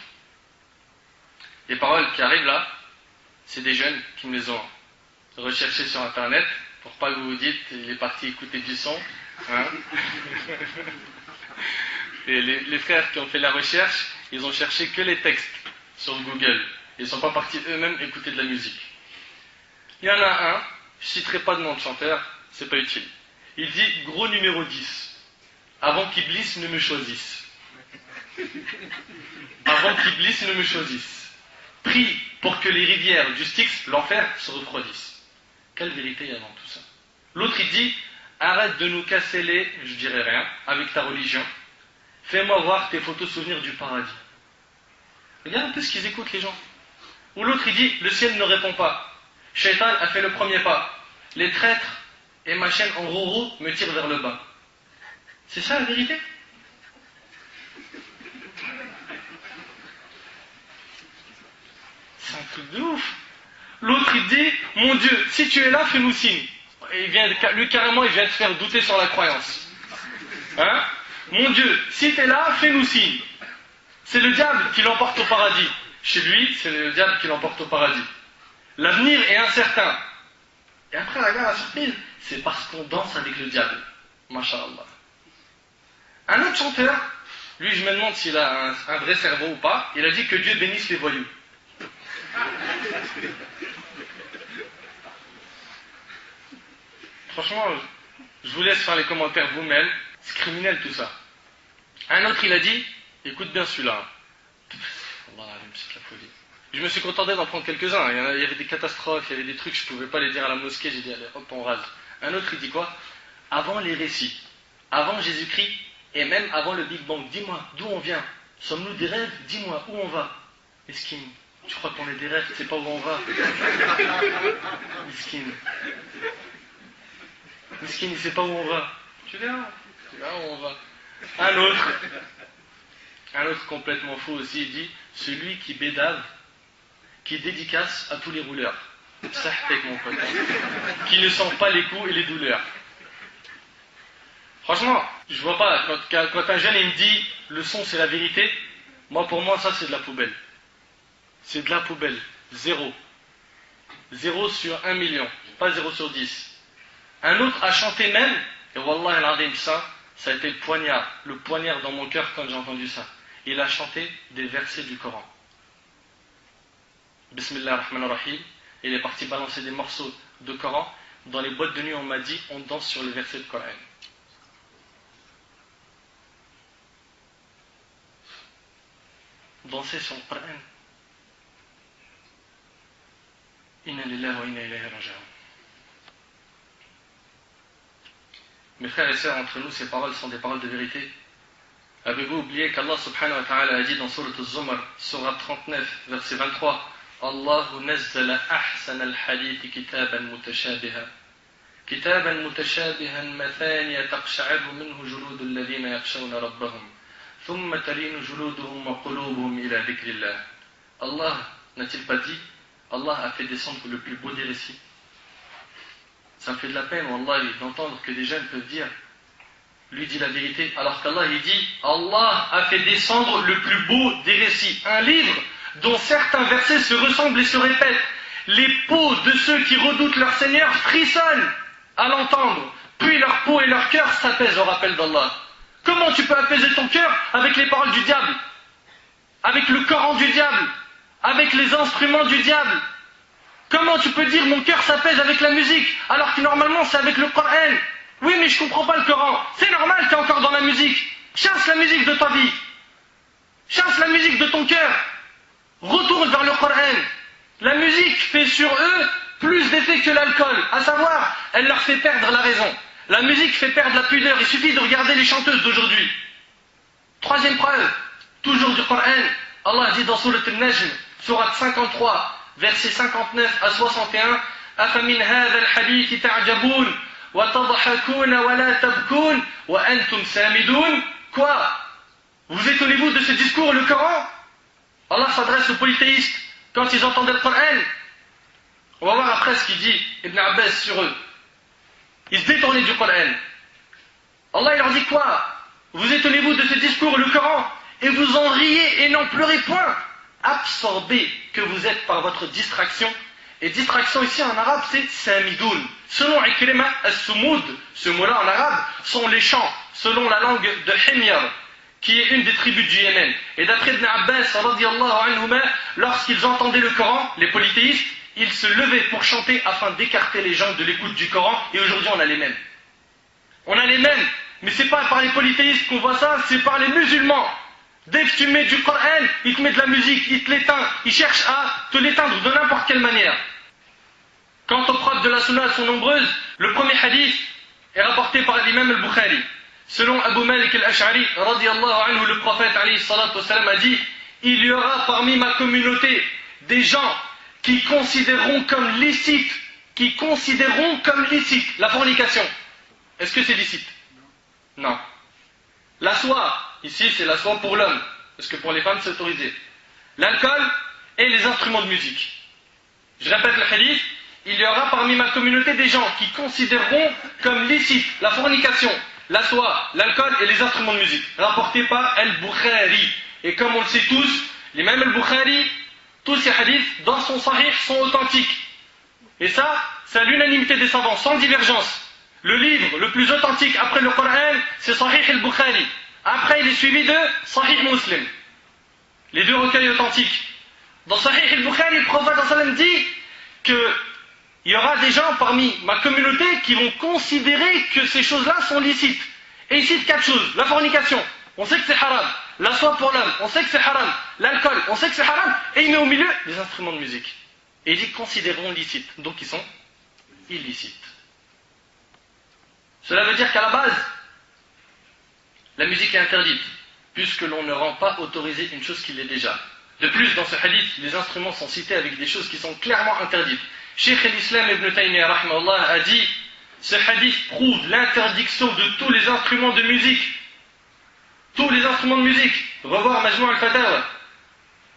Les paroles qui arrivent là, c'est des jeunes qui me les ont recherchées sur internet, pour pas que vous vous dites, il est parti écouter du son. Et les frères qui ont fait la recherche, ils ont cherché que les textes sur Google. Ils ne sont pas partis eux-mêmes écouter de la musique. Il y en a un, je ne citerai pas de nom de chanteur, c'est pas utile. Il dit, gros numéro 10, avant qu'Iblis ne me choisisse. Avant qu'Iblis ne me choisisse. Prie pour que les rivières du Styx, l'enfer, se refroidissent. Quelle vérité il y a dans tout ça? L'autre il dit, arrête de nous casser les, je dirais rien, avec ta religion. Fais-moi voir tes photos souvenirs du paradis. Regarde un peu ce qu'ils écoutent les gens. Ou l'autre il dit, le ciel ne répond pas. Shaitan a fait le premier pas. Les traîtres et ma chaîne en roro me tirent vers le bas. C'est ça la vérité? C'est un truc de ouf. L'autre il dit, mon Dieu, si tu es là, fais-nous signe. Et lui carrément il vient te faire douter sur la croyance. Mon Dieu, si tu es là, fais-nous signe. C'est le diable qui l'emporte au paradis. Chez lui, c'est le diable qui l'emporte au paradis. L'avenir est incertain. Et après, la surprise, c'est parce qu'on danse avec le diable. Masha'Allah. Un autre chanteur, lui, je me demande s'il a un vrai cerveau ou pas, il a dit que Dieu bénisse les voyous. Franchement, je vous laisse faire les commentaires vous-même. C'est criminel tout ça. Un autre, il a dit, écoute bien celui-là. Allah, c'est la folie. Je me suis contenté d'en prendre quelques-uns. Il y avait des catastrophes, il y avait des trucs, je ne pouvais pas les dire à la mosquée, j'ai dit, allez, hop, on rase. Un autre, il dit quoi? Avant les récits, avant Jésus-Christ, et même avant le Big Bang, dis-moi, d'où on vient? Sommes-nous des rêves? Dis-moi, où on va? Mesquine, tu crois qu'on est des rêves, tu sais pas où on va? Mesquine. Mesquine, il sait pas où on va. Tu verras où on va. Un autre complètement fou aussi, il dit, celui qui bédave, qui dédicace à tous les rouleurs. Sahtek mon pote. Qui ne sent pas les coups et les douleurs. Franchement, je vois pas, quand un jeune il me dit le son c'est la vérité, pour moi ça c'est de la poubelle. C'est de la poubelle. 0. 0 sur 1 million, pas 0 sur 10. Un autre a chanté même, et Wallah al-Azim, ça a été le poignard dans mon cœur quand j'ai entendu ça. il a chanté des versets du Coran. Bismillah ar-Rahman ar-Rahim, il est parti balancer des morceaux de Coran. Dans les boîtes de nuit, on m'a dit, on danse sur les versets du Coran. Danser sur le Coran. Inna lillahi wa inna ilayhi raji'un. Mes frères et sœurs, entre nous, ces paroles sont des paroles de vérité. Avez-vous oublié qu'Allah subhanahu wa ta'ala a dit dans Surat al-Zumar, Surat 39, verset 23, Allahu nazzala ahsan al-hadithi kitaban mutashabiha. كتابا متشابها مثانية تقشعر منه جلود الذين يخشون ربهم ثم تلين جلودهم وقلوبهم إلى ذكر الله. Allah n'a-t-il pas dit, Allah a fait descendre le plus beau des récits. Ça me fait de la peine, wallah, d'entendre que des jeunes peuvent dire, lui dit la vérité, alors qu'Allah il dit, Allah a fait descendre le plus beau des récits. Un livre dont certains versets se ressemblent et se répètent. Les peaux de ceux qui redoutent leur Seigneur frissonnent à l'entendre, puis leur peau et leur cœur s'apaisent au rappel d'Allah. Comment tu peux apaiser ton cœur avec les paroles du diable, avec le Coran du diable, avec les instruments du diable? Comment tu peux dire mon cœur s'apaise avec la musique, alors que normalement c'est avec le Coran? Oui, mais je comprends pas le Coran. C'est normal, tu es encore dans la musique. Chasse la musique de ta vie. Chasse la musique de ton cœur. Retourne vers le Coran. La musique fait sur eux plus d'effet que l'alcool, à savoir, elle leur fait perdre la raison. La musique fait perdre la pudeur, il suffit de regarder les chanteuses d'aujourd'hui. Troisième preuve, toujours du Coran, Allah dit dans Surat al-Najm, Surat 53, versets 59 à 61, أَفَمِنْ هَذَا الْحَدِيثِ تَعْجَبُونَ وَتَضْحَكُونَ وَلَا تَبْكُونَ وَأَنْتُمْ سَامِدُونَ. Quoi? Vous étonnez-vous de ce discours, le Coran? Allah s'adresse aux polythéistes quand ils entendaient le Coran. On va voir après ce qu'il dit Ibn Abbas sur eux. Ils se détournaient du Coran. Allah il leur dit quoi? Vous étonnez-vous de ce discours, le Coran, et vous en riez et n'en pleurez point, absorbés que vous êtes par votre distraction. Et distraction ici en arabe c'est samidoun. Selon Ikrima as-Sumud, ce mot-là en arabe sont les chants, selon la langue de Himyar, qui est une des tribus du Yémen. Et d'après Ibn Abbas, radiyallahu anhuma, lorsqu'ils entendaient le Coran, les polythéistes, ils se levaient pour chanter afin d'écarter les gens de l'écoute du Coran. Et aujourd'hui on a les mêmes. On a les mêmes, mais c'est pas par les polythéistes qu'on voit ça, c'est par les musulmans. Dès que tu mets du Coran, il te met de la musique, il te l'éteint, il cherche à te l'éteindre de n'importe quelle manière. Quant aux preuves de la sunna, elles sont nombreuses. Le premier hadith est rapporté par l'imam al-Bukhari. Selon Abu Malik al-Ash'ari, radiyallahu anhu, le prophète alayhi salatu wassalam a dit, il y aura parmi ma communauté des gens qui considéreront comme licite la fornication. Est-ce que c'est licite? Non. La soie, ici c'est la soie pour l'homme, parce que pour les femmes c'est autorisé. L'alcool et les instruments de musique. Je répète le hadith, il y aura parmi ma communauté des gens qui considéreront comme licite la fornication, la soie, l'alcool et les instruments de musique. Rapporté par Al-Bukhari. Et comme on le sait tous, l'imam Al-Bukhari, tous ces hadiths dans son sahih sont authentiques. Et ça, c'est à l'unanimité des savants, sans divergence. Le livre le plus authentique après le Coran, c'est Sahih al-Bukhari. Après, il est suivi de Sahih Muslim. Les deux recueils authentiques. Dans Sahih al-Bukhari, le prophète sallam dit qu'il y aura des gens parmi ma communauté qui vont considérer que ces choses-là sont licites. Et il cite 4 choses. La fornication, on sait que c'est haram. La soie pour l'homme, on sait que c'est haram. L'alcool, on sait que c'est haram. Et il met au milieu les instruments de musique. Et il dit considérons licites. Donc ils sont illicites. Cela veut dire qu'à la base, la musique est interdite, puisque l'on ne rend pas autorisé une chose qui l'est déjà. De plus, dans ce hadith, les instruments sont cités avec des choses qui sont clairement interdites. Cheikh al-Islam ibn Taymiyyah rahimahullah a dit, ce hadith prouve l'interdiction de tous les instruments de musique. Tous les instruments de musique. Revoir Majmou al-Fatawa.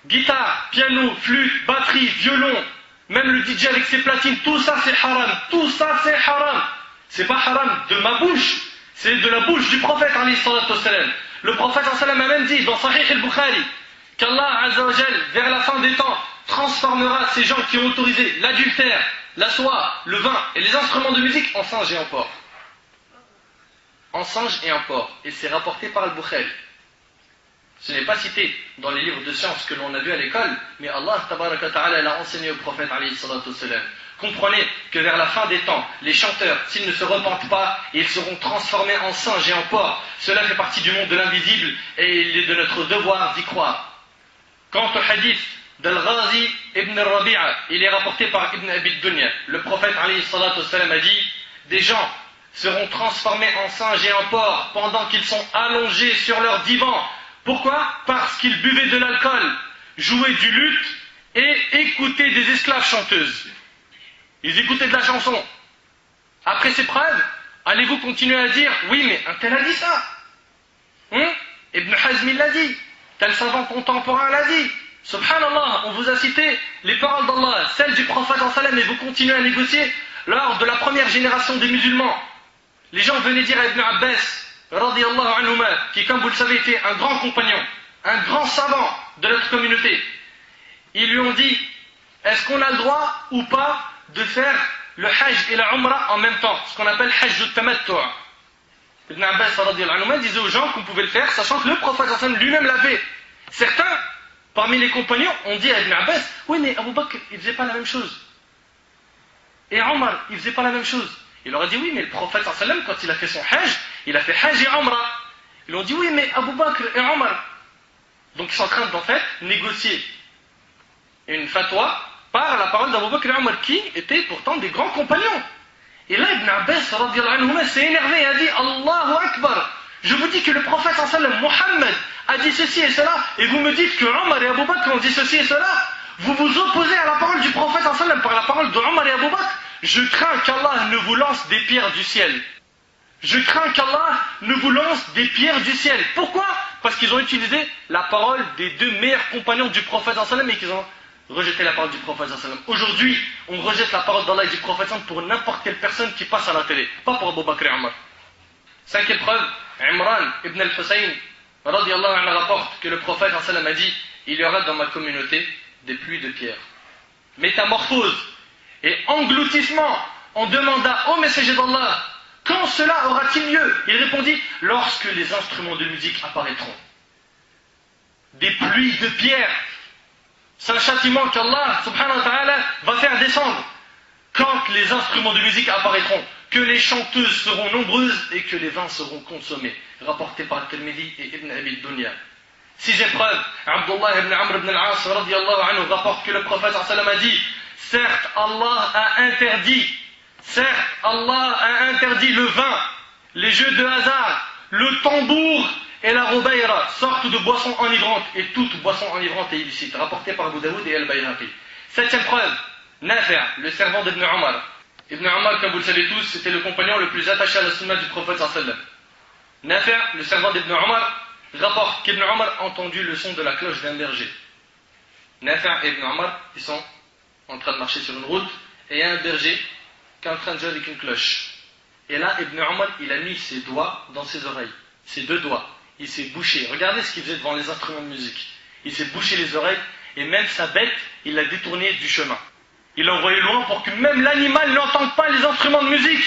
Guitare, piano, flûte, batterie, violon, même le DJ avec ses platines, tout ça c'est haram. Tout ça c'est haram. C'est pas haram de ma bouche, c'est de la bouche du prophète alayhi salatu wassalam. Le prophète alayhi sallam a même dit dans Sahih al-Bukhari qu'Allah azza wa jal, vers la fin des temps, transformera ces gens qui ont autorisé l'adultère, la soie, le vin et les instruments de musique en singes et en porcs. En singes et en porcs. Et c'est rapporté par al-Bukhari. Ce n'est pas cité dans les livres de sciences que l'on a vu à l'école, mais Allah tabaraka ta'ala l'a enseigné au prophète alayhi salatu wassalam. Comprenez que vers la fin des temps, les chanteurs, s'ils ne se repentent pas, ils seront transformés en singes et en porcs. Cela fait partie du monde de l'invisible et il est de notre devoir d'y croire. Quant au hadith d'Al-Ghazi ibn Rabi'a, il est rapporté par Ibn Abi Dunya. Le prophète alayhi salatu wassalam a dit: des gens seront transformés en singes et en porcs pendant qu'ils sont allongés sur leur divan. Pourquoi? Parce qu'ils buvaient de l'alcool, jouaient du luth et écoutaient des esclaves chanteuses. Ils écoutaient de la chanson. Après ces preuves, allez-vous continuer à dire: oui, mais un tel a dit ça, Ibn Hazm il l'a dit, tel savant contemporain l'a dit. Subhanallah, on vous a cité les paroles d'Allah, celles du prophète sallam, et vous continuez à négocier. Lors de la première génération des musulmans, les gens venaient dire à Ibn Abbas radiyallahu anhuma, qui, comme vous le savez, était un grand compagnon, un grand savant de notre communauté. Ils lui ont dit: est-ce qu'on a le droit ou pas de faire le hajj et la umrah en même temps, ce qu'on appelle hajj al-tamattu'? Ibn Abbas radiyallahu anhuma disait aux gens qu'on pouvait le faire, sachant que le prophète lui-même l'a fait. Certains, parmi les compagnons, ont dit à Ibn Abbas: oui, mais Abu Bakr, il faisait pas la même chose. Et Omar, il faisait pas la même chose. Il leur a dit: oui, mais le prophète sallam, quand il a fait son hajj, il a fait hajj et umrah. Ils ont dit: oui, mais Abu Bakr et Omar. Donc ils sont en train d'en fait négocier une fatwa par la parole d'Abu Bakr et Omar, qui étaient pourtant des grands compagnons. Et là, Ibn Abbas radiyallahu anhu s'est énervé et a dit: Allahu Akbar, je vous dis que le prophète sallam, Muhammad, a dit ceci et cela, et vous me dites que Omar et Abu Bakr ont dit ceci et cela. Vous vous opposez à la parole du prophète sallam par la parole de Omar et Abu Bakr. Je crains qu'Allah ne vous lance des pierres du ciel. Je crains qu'Allah ne vous lance des pierres du ciel. Pourquoi? Parce qu'ils ont utilisé la parole des deux meilleurs compagnons du prophète sallam et qu'ils ont rejeté la parole du prophète sallam. Aujourd'hui, on rejette la parole d'Allah et du prophète sallam pour n'importe quelle personne qui passe à la télé, pas pour Abu Bakr et Omar. Cinquième preuve, Imran ibn al-Husayn radiyallahu anhu rapporte que le prophète sallam a dit: il y aura dans ma communauté des pluies de pierres. Métamorphose et engloutissement. On demanda au messager d'Allah: quand cela aura-t-il lieu? Il répondit: lorsque les instruments de musique apparaîtront. Des pluies de pierres. C'est un châtiment qu'Allah subhanahu wa ta'ala va faire descendre quand les instruments de musique apparaîtront, que les chanteuses seront nombreuses et que les vins seront consommés. Rapporté par Tirmidhi et Ibn Abi Dunya. Sixième preuve, Abdullah ibn Amr ibn al-As radiyallahu anhu rapporte que le prophète sallam a dit: certes Allah a interdit le vin, les jeux de hasard, le tambour et la rubayra, sorte de boisson enivrante, et toute boisson enivrante est illicite. Rapporté par Abu Daoud et Al-Bayhaqi. Septième preuve, Nafi', le servant d'Ibn Omar. Ibn Omar, comme vous le savez tous, c'était le compagnon le plus attaché à la sunna du prophète sallam. Nafi', le servant d'Ibn Omar, rapporte qu'Ibn Omar a entendu le son de la cloche d'un berger. Nafi' et Ibn Omar, ils sont en train de marcher sur une route, et il y a un berger qui est en train de jouer avec une cloche. Et là, Ibn Omar, il a mis ses doigts dans ses oreilles, ses deux doigts. Il s'est bouché. Regardez ce qu'il faisait devant les instruments de musique. Il s'est bouché les oreilles, et même sa bête, il l'a détournée du chemin. Il l'a envoyé loin pour que même l'animal n'entende pas les instruments de musique.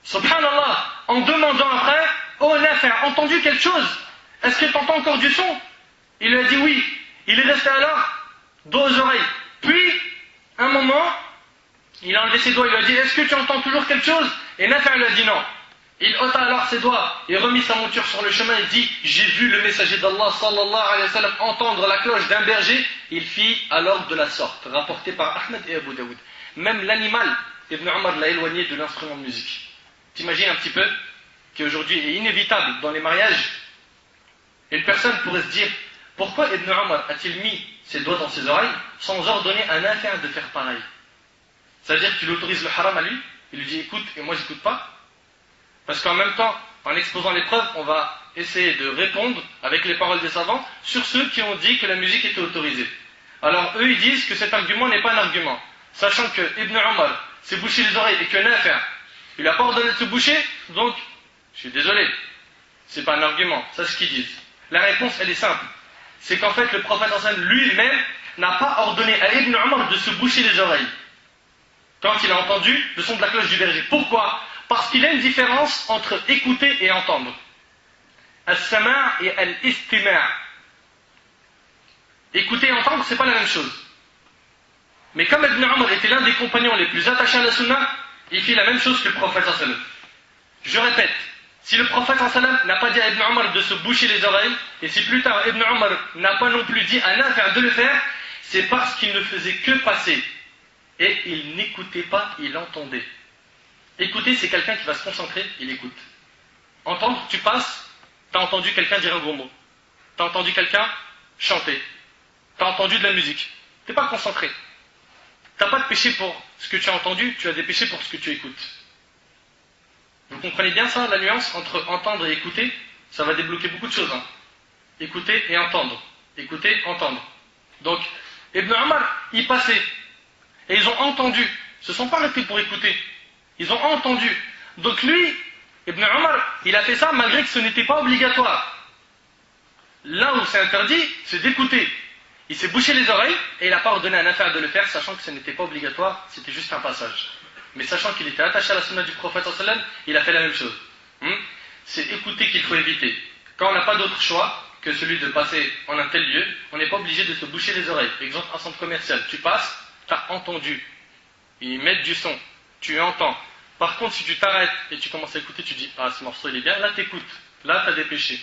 Subhanallah, en demandant après: oh Nafi', entendu quelque chose? Est-ce que tu entends encore du son? Il lui a dit oui. Il est resté alors dos aux oreilles. Puis, un moment, il a enlevé ses doigts, il lui a dit: est-ce que tu entends toujours quelque chose? Et Nafi' lui a dit non. Il ôta alors ses doigts et remit sa monture sur le chemin et dit: j'ai vu le messager d'Allah sallallahu alayhi wa sallam entendre la cloche d'un berger. Il fit alors de la sorte. Rapporté par Ahmed et Abu Daoud. Même l'animal, Ibn Omar l'a éloigné de l'instrument de musique. T'imagines un petit peu qu'aujourd'hui est inévitable dans les mariages. Une personne pourrait se dire: pourquoi Ibn Omar a-t-il mis ses doigts dans ses oreilles sans ordonner à un Nafi' de faire pareil? C'est-à-dire qu'il autorise le haram à lui, il lui dit: écoute, et moi j'écoute pas. Parce qu'en même temps, en exposant les preuves, on va essayer de répondre avec les paroles des savants sur ceux qui ont dit que la musique était autorisée. Alors eux, ils disent que cet argument n'est pas un argument. Sachant que Ibn Omar s'est bouché les oreilles et que Nafi', il n'a pas ordonné de se boucher, donc, je suis désolé, c'est pas un argument, c'est ce qu'ils disent. La réponse, elle est simple. C'est qu'en fait, le prophète lui-même n'a pas ordonné à Ibn Omar de se boucher les oreilles quand il a entendu le son de la cloche du berger. Pourquoi? Parce qu'il y a une différence entre écouter et entendre. As-sama' et al-istima'. Écouter et entendre, c'est pas la même chose. Mais comme Ibn Omar était l'un des compagnons les plus attachés à la sunna, il fit la même chose que le prophète sallallahu alayhi wa sallam. Je répète, si le prophète sallallahu alayhi wa sallam n'a pas dit à Ibn Omar de se boucher les oreilles, et si plus tard Ibn Omar n'a pas non plus dit à Nafi' de le faire, c'est parce qu'il ne faisait que passer. Et il n'écoutait pas, il entendait. Écouter, c'est quelqu'un qui va se concentrer, il écoute. Entendre, tu passes, tu as entendu quelqu'un dire un gros mot. Tu as entendu quelqu'un chanter. Tu as entendu de la musique. Tu n'es pas concentré. Tu n'as pas de péché pour ce que tu as entendu, tu as des péchés pour ce que tu écoutes. Vous comprenez bien ça, la nuance entre entendre et écouter? Ça va débloquer beaucoup de choses. Hein. Écouter et entendre. Écouter, entendre. Donc, Ibn Omar, il passait. Et ils ont entendu. Ils ne se sont pas arrêtés pour écouter. Ils ont entendu. Donc lui, Ibn Omar, il a fait ça malgré que ce n'était pas obligatoire. Là où c'est interdit, c'est d'écouter. Il s'est bouché les oreilles et il n'a pas ordonné à Nafi' de le faire, sachant que ce n'était pas obligatoire, c'était juste un passage. Mais sachant qu'il était attaché à la sunna du prophète sallallahu alayhi wa sallam, il a fait la même chose. C'est écouter qu'il faut éviter. Quand on n'a pas d'autre choix que celui de passer en un tel lieu, on n'est pas obligé de se boucher les oreilles. Exemple, un centre commercial, tu passes, tu as entendu. Ils mettent du son, tu entends. Par contre, si tu t'arrêtes et tu commences à écouter, tu dis « Ah, ce morceau il est bien », là t'écoutes, là tu as des péchés.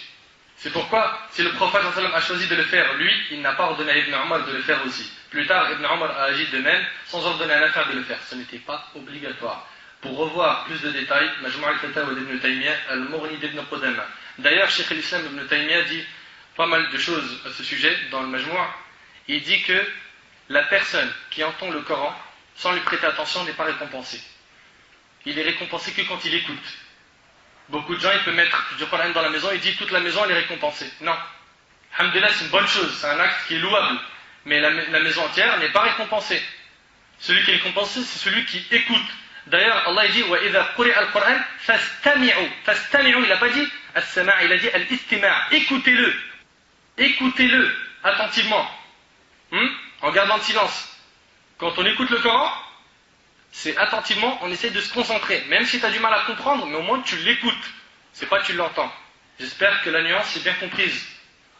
C'est pourquoi, si le prophète sallallahu alayhi wa sallam a choisi de le faire, lui, il n'a pas ordonné à Ibn Omar de le faire aussi. Plus tard, Ibn Omar a agi de même, sans ordonner à Nafi' de le faire. Ce n'était pas obligatoire. Pour revoir plus de détails, Majmou' al-Fatawa d'Ibn Taymiyyah, Al-Mughni d'Ibn Qudama. D'ailleurs, Cheikh al-Islam Ibn Taymiyyah dit pas mal de choses à ce sujet dans le Majmou'. Il dit que la personne qui entend le Coran, sans lui prêter attention, n'est pas récompensée. Il est récompensé que quand il écoute. Beaucoup de gens, ils peuvent mettre du Coran dans la maison et disent toute la maison elle est récompensée. Non. Alhamdulillah, c'est une bonne chose, c'est un acte qui est louable. Mais la maison entière n'est pas récompensée. Celui qui est récompensé, c'est celui qui écoute. D'ailleurs, Allah il dit وَإِذَا قُرِئَ الْقُرْآنِ فَاسْتَمِعُوا. فَاسْتَمِعُوا, il n'a pas dit as-sama', il a dit al-istima'. Écoutez-le. Écoutez-le attentivement. En gardant le silence. Quand on écoute le Coran, c'est attentivement, on essaie de se concentrer. Même si tu as du mal à comprendre, mais au moins tu l'écoutes. C'est pas tu l'entends. J'espère que la nuance est bien comprise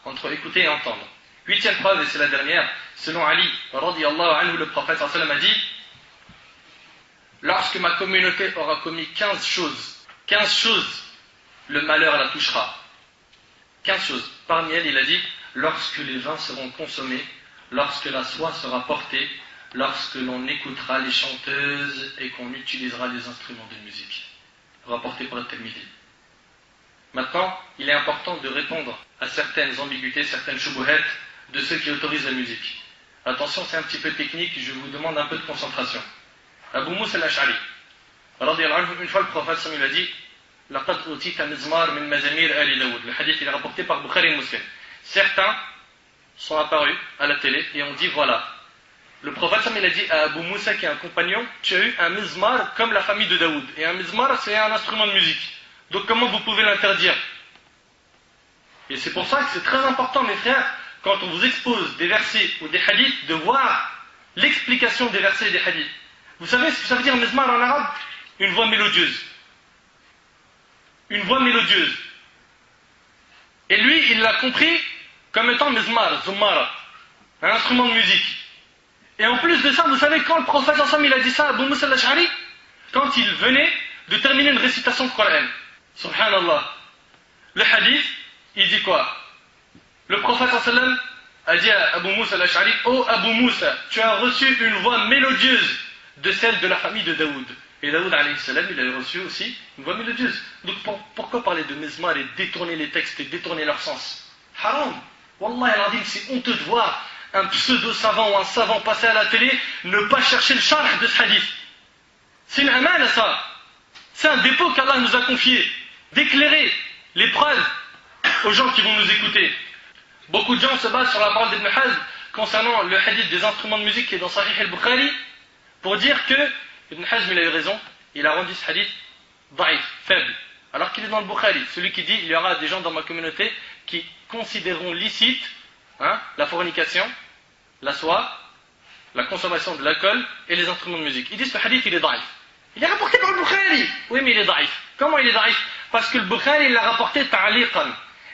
entre écouter et entendre. 8e preuve, et c'est la dernière, selon Ali, radiyallahu anhu, le prophète sallallahu alayhi wa sallam a dit lorsque ma communauté aura commis 15 choses, le malheur la touchera. 15 choses. Parmi elles, il a dit lorsque les vins seront consommés, lorsque la soie sera portée, lorsque l'on écoutera les chanteuses et qu'on utilisera les instruments de musique. Rapporté par le Tirmidhi. Maintenant, il est important de répondre à certaines ambiguïtés, certaines shubuhat de ceux qui autorisent la musique. Attention, c'est un petit peu technique, je vous demande un peu de concentration. Abu Moussa al-Ash'ari, une fois le prophète Samuel a dit لَقَدْ أُوتِيتَ مِزْمَارٍ مِنْ مَزَامِيرِ آلِ دَاوُد. Le hadith il est rapporté par Bukhari et Muslim. Certains sont apparus à la télé et ont dit voilà, le prophète Samuel a dit à Abu Moussa qui est un compagnon, tu as eu un mizmar comme la famille de Daoud. Et un mizmar c'est un instrument de musique. Donc comment vous pouvez l'interdire? Et c'est pour ça que c'est très important mes frères, quand on vous expose des versets ou des hadiths, de voir l'explication des versets et des hadiths. Vous savez ce que ça veut dire mizmar en arabe? Une voix mélodieuse. Une voix mélodieuse. Et lui, il l'a compris comme étant mizmar, zummara, un instrument de musique. Et en plus de ça, vous savez quand le prophète ensemble il a dit ça à Abu Moussa al-Ash'ari? Quand il venait de terminer une récitation de Coran. Subhanallah. Le hadith, il dit quoi? Le prophète sallam a dit à Abu Moussa al-Ash'ari, oh Abu Moussa, tu as reçu une voix mélodieuse de celle de la famille de Daoud. Et Daoud alayhi salam, il a reçu aussi une voix mélodieuse. Donc pourquoi parler de mizmar et détourner les textes et détourner leur sens? Haram. Wallah al-Azim, c'est honteux de voir un pseudo-savant ou un savant passer à la télé ne pas chercher le sharh de ce hadith. C'est une amana ça. C'est un dépôt qu'Allah nous a confié, d'éclairer les preuves aux gens qui vont nous écouter. Beaucoup de gens se basent sur la parole d'Ibn Hazm concernant le hadith des instruments de musique qui est dans Sahih al-Bukhari pour dire que Ibn Hazm il a eu raison, il a rendu ce hadith daïf, faible, alors qu'il est dans le Bukhari. Celui qui dit il y aura des gens dans ma communauté qui considéreront licite la fornication, la soie, la consommation de l'alcool et les instruments de musique. Ils disent que ce hadith il est daïf. Il est rapporté par le Bukhari. Oui, mais il est daïf. Comment il est daïf? Parce que le Bukhari il l'a rapporté ta'aliqan.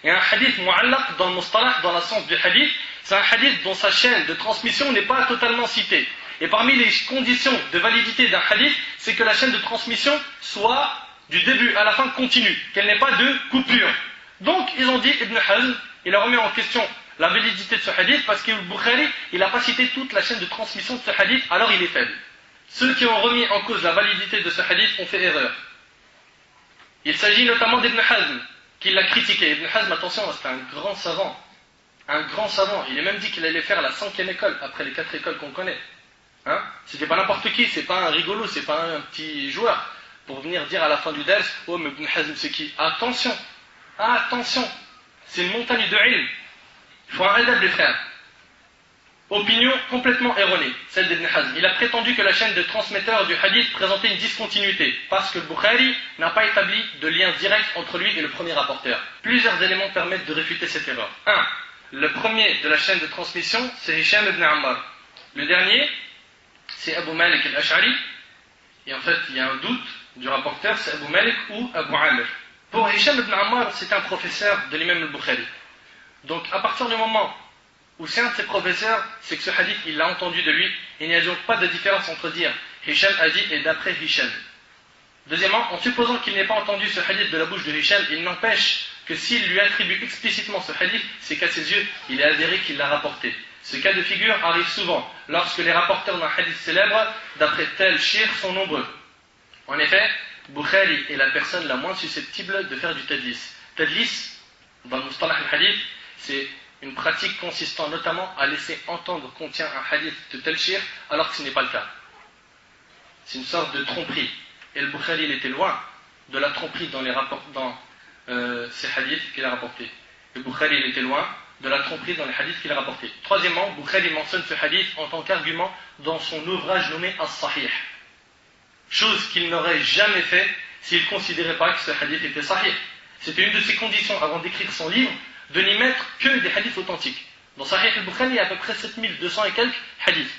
Et un hadith mu'allaq dans le mustalah, dans la science du hadith, c'est un hadith dont sa chaîne de transmission n'est pas totalement citée. Et parmi les conditions de validité d'un hadith, c'est que la chaîne de transmission soit du début à la fin continue, qu'elle n'ait pas de coupure. Donc ils ont dit, Ibn Hazm, il a remis en question la validité de ce hadith parce que Bukhari, il n'a pas cité toute la chaîne de transmission de ce hadith, alors il est faible. Ceux qui ont remis en cause la validité de ce hadith ont fait erreur. Il s'agit notamment d'Ibn Hazm, qui l'a critiqué. Ibn Hazm, attention, c'était un grand savant. Un grand savant. Il a même dit qu'il allait faire la 5e école, après les 4 écoles qu'on connaît. Hein? C'était pas n'importe qui, c'est pas un rigolo, c'est pas un petit joueur. Pour venir dire à la fin du ders, oh mais Ibn Hazm c'est qui? Attention, attention, c'est une montagne de ilm. Il faut un adab les frères. Opinion complètement erronée, celle d'Ibn Hazm. Il a prétendu que la chaîne de transmetteurs du hadith présentait une discontinuité, parce que le Bukhari n'a pas établi de lien direct entre lui et le premier rapporteur. Plusieurs éléments permettent de réfuter cette erreur. 1. Le premier de la chaîne de transmission, c'est Hisham ibn Ammar. Le dernier, c'est Abu Malik al-Ash'ari. Et en fait, il y a un doute du rapporteur, c'est Abu Malik ou Abu Amir. Pour Hisham ibn Ammar, c'est un professeur de l'imam al-Bukhari. Donc, à partir du moment où c'est un de ses professeurs, c'est que ce hadith, il l'a entendu de lui. Il n'y a donc pas de différence entre dire Hisham a dit et d'après Hisham. Deuxièmement, en supposant qu'il n'ait pas entendu ce hadith de la bouche de Hisham, il n'empêche que s'il lui attribue explicitement ce hadith, c'est qu'à ses yeux, il est avéré qu'il l'a rapporté. Ce cas de figure arrive souvent lorsque les rapporteurs d'un hadith célèbre, d'après tel shir, sont nombreux. En effet, Bukhari est la personne la moins susceptible de faire du tadlis. Tadlis, dans le mustalah al-hadith, c'est une pratique consistant notamment à laisser entendre qu'on tient un hadith de tel shir alors que ce n'est pas le cas. C'est une sorte de tromperie. Et le Bukhari, il était loin de la tromperie dans ces hadiths qu'il a rapportés. Le Bukhari, il était loin de la tromperie dans les hadiths qu'il a rapportés. Troisièmement, Bukhari mentionne ce hadith en tant qu'argument dans son ouvrage nommé As-Sahih. Chose qu'il n'aurait jamais fait s'il ne considérait pas que ce hadith était sahih. C'était une de ses conditions avant d'écrire son livre, de n'y mettre que des hadiths authentiques. Dans Sahih al-Bukhari, il y a à peu près 7200 et quelques hadiths.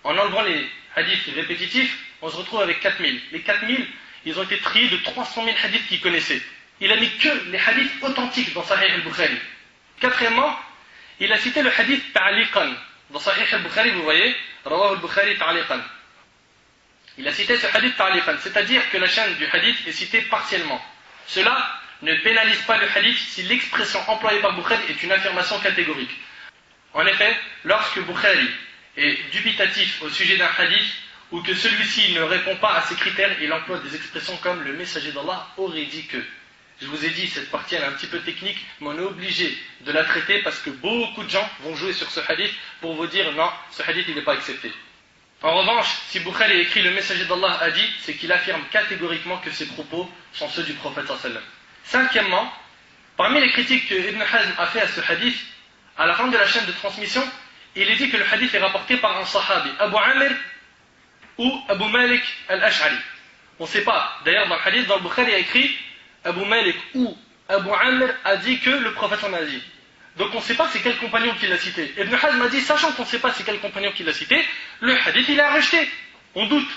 En enlevant les hadiths répétitifs, on se retrouve avec 4000. Les 4000, ils ont été triés de 300 000 hadiths qu'il connaissait. Il a mis que les hadiths authentiques dans Sahih al-Bukhari. Quatrièmement, il a cité le hadith ta'liqan. Dans Sahih al-Bukhari, vous voyez, Rawahu al-Bukhari ta'liqan. Il a cité ce hadith ta'liqan, c'est-à-dire que la chaîne du hadith est citée partiellement. Cela ne pénalise pas le hadith si l'expression employée par Bukhari est une affirmation catégorique. En effet, lorsque Bukhari est dubitatif au sujet d'un hadith ou que celui-ci ne répond pas à ses critères, il emploie des expressions comme le messager d'Allah aurait dit que. Je vous ai dit, cette partie elle est un petit peu technique, mais on est obligé de la traiter parce que beaucoup de gens vont jouer sur ce hadith pour vous dire non, ce hadith il n'est pas accepté. En revanche, si Bukhari écrit le messager d'Allah a dit, c'est qu'il affirme catégoriquement que ses propos sont ceux du prophète sallallahu alayhi wa sallam. Cinquièmement, parmi les critiques que Ibn Hazm a fait à ce hadith, à la fin de la chaîne de transmission, il est dit que le hadith est rapporté par un sahabi, Abu Amir ou Abu Malik al-Ash'ari. On ne sait pas. D'ailleurs, dans le hadith, dans le Bukhari, il y a écrit Abu Malik ou Abu Amir a dit que le prophète en a dit. Donc on ne sait pas c'est quel compagnon qui l'a cité. Ibn Hazm a dit, sachant qu'on ne sait pas c'est quel compagnon qui l'a cité, le hadith il est à rejeter. On doute.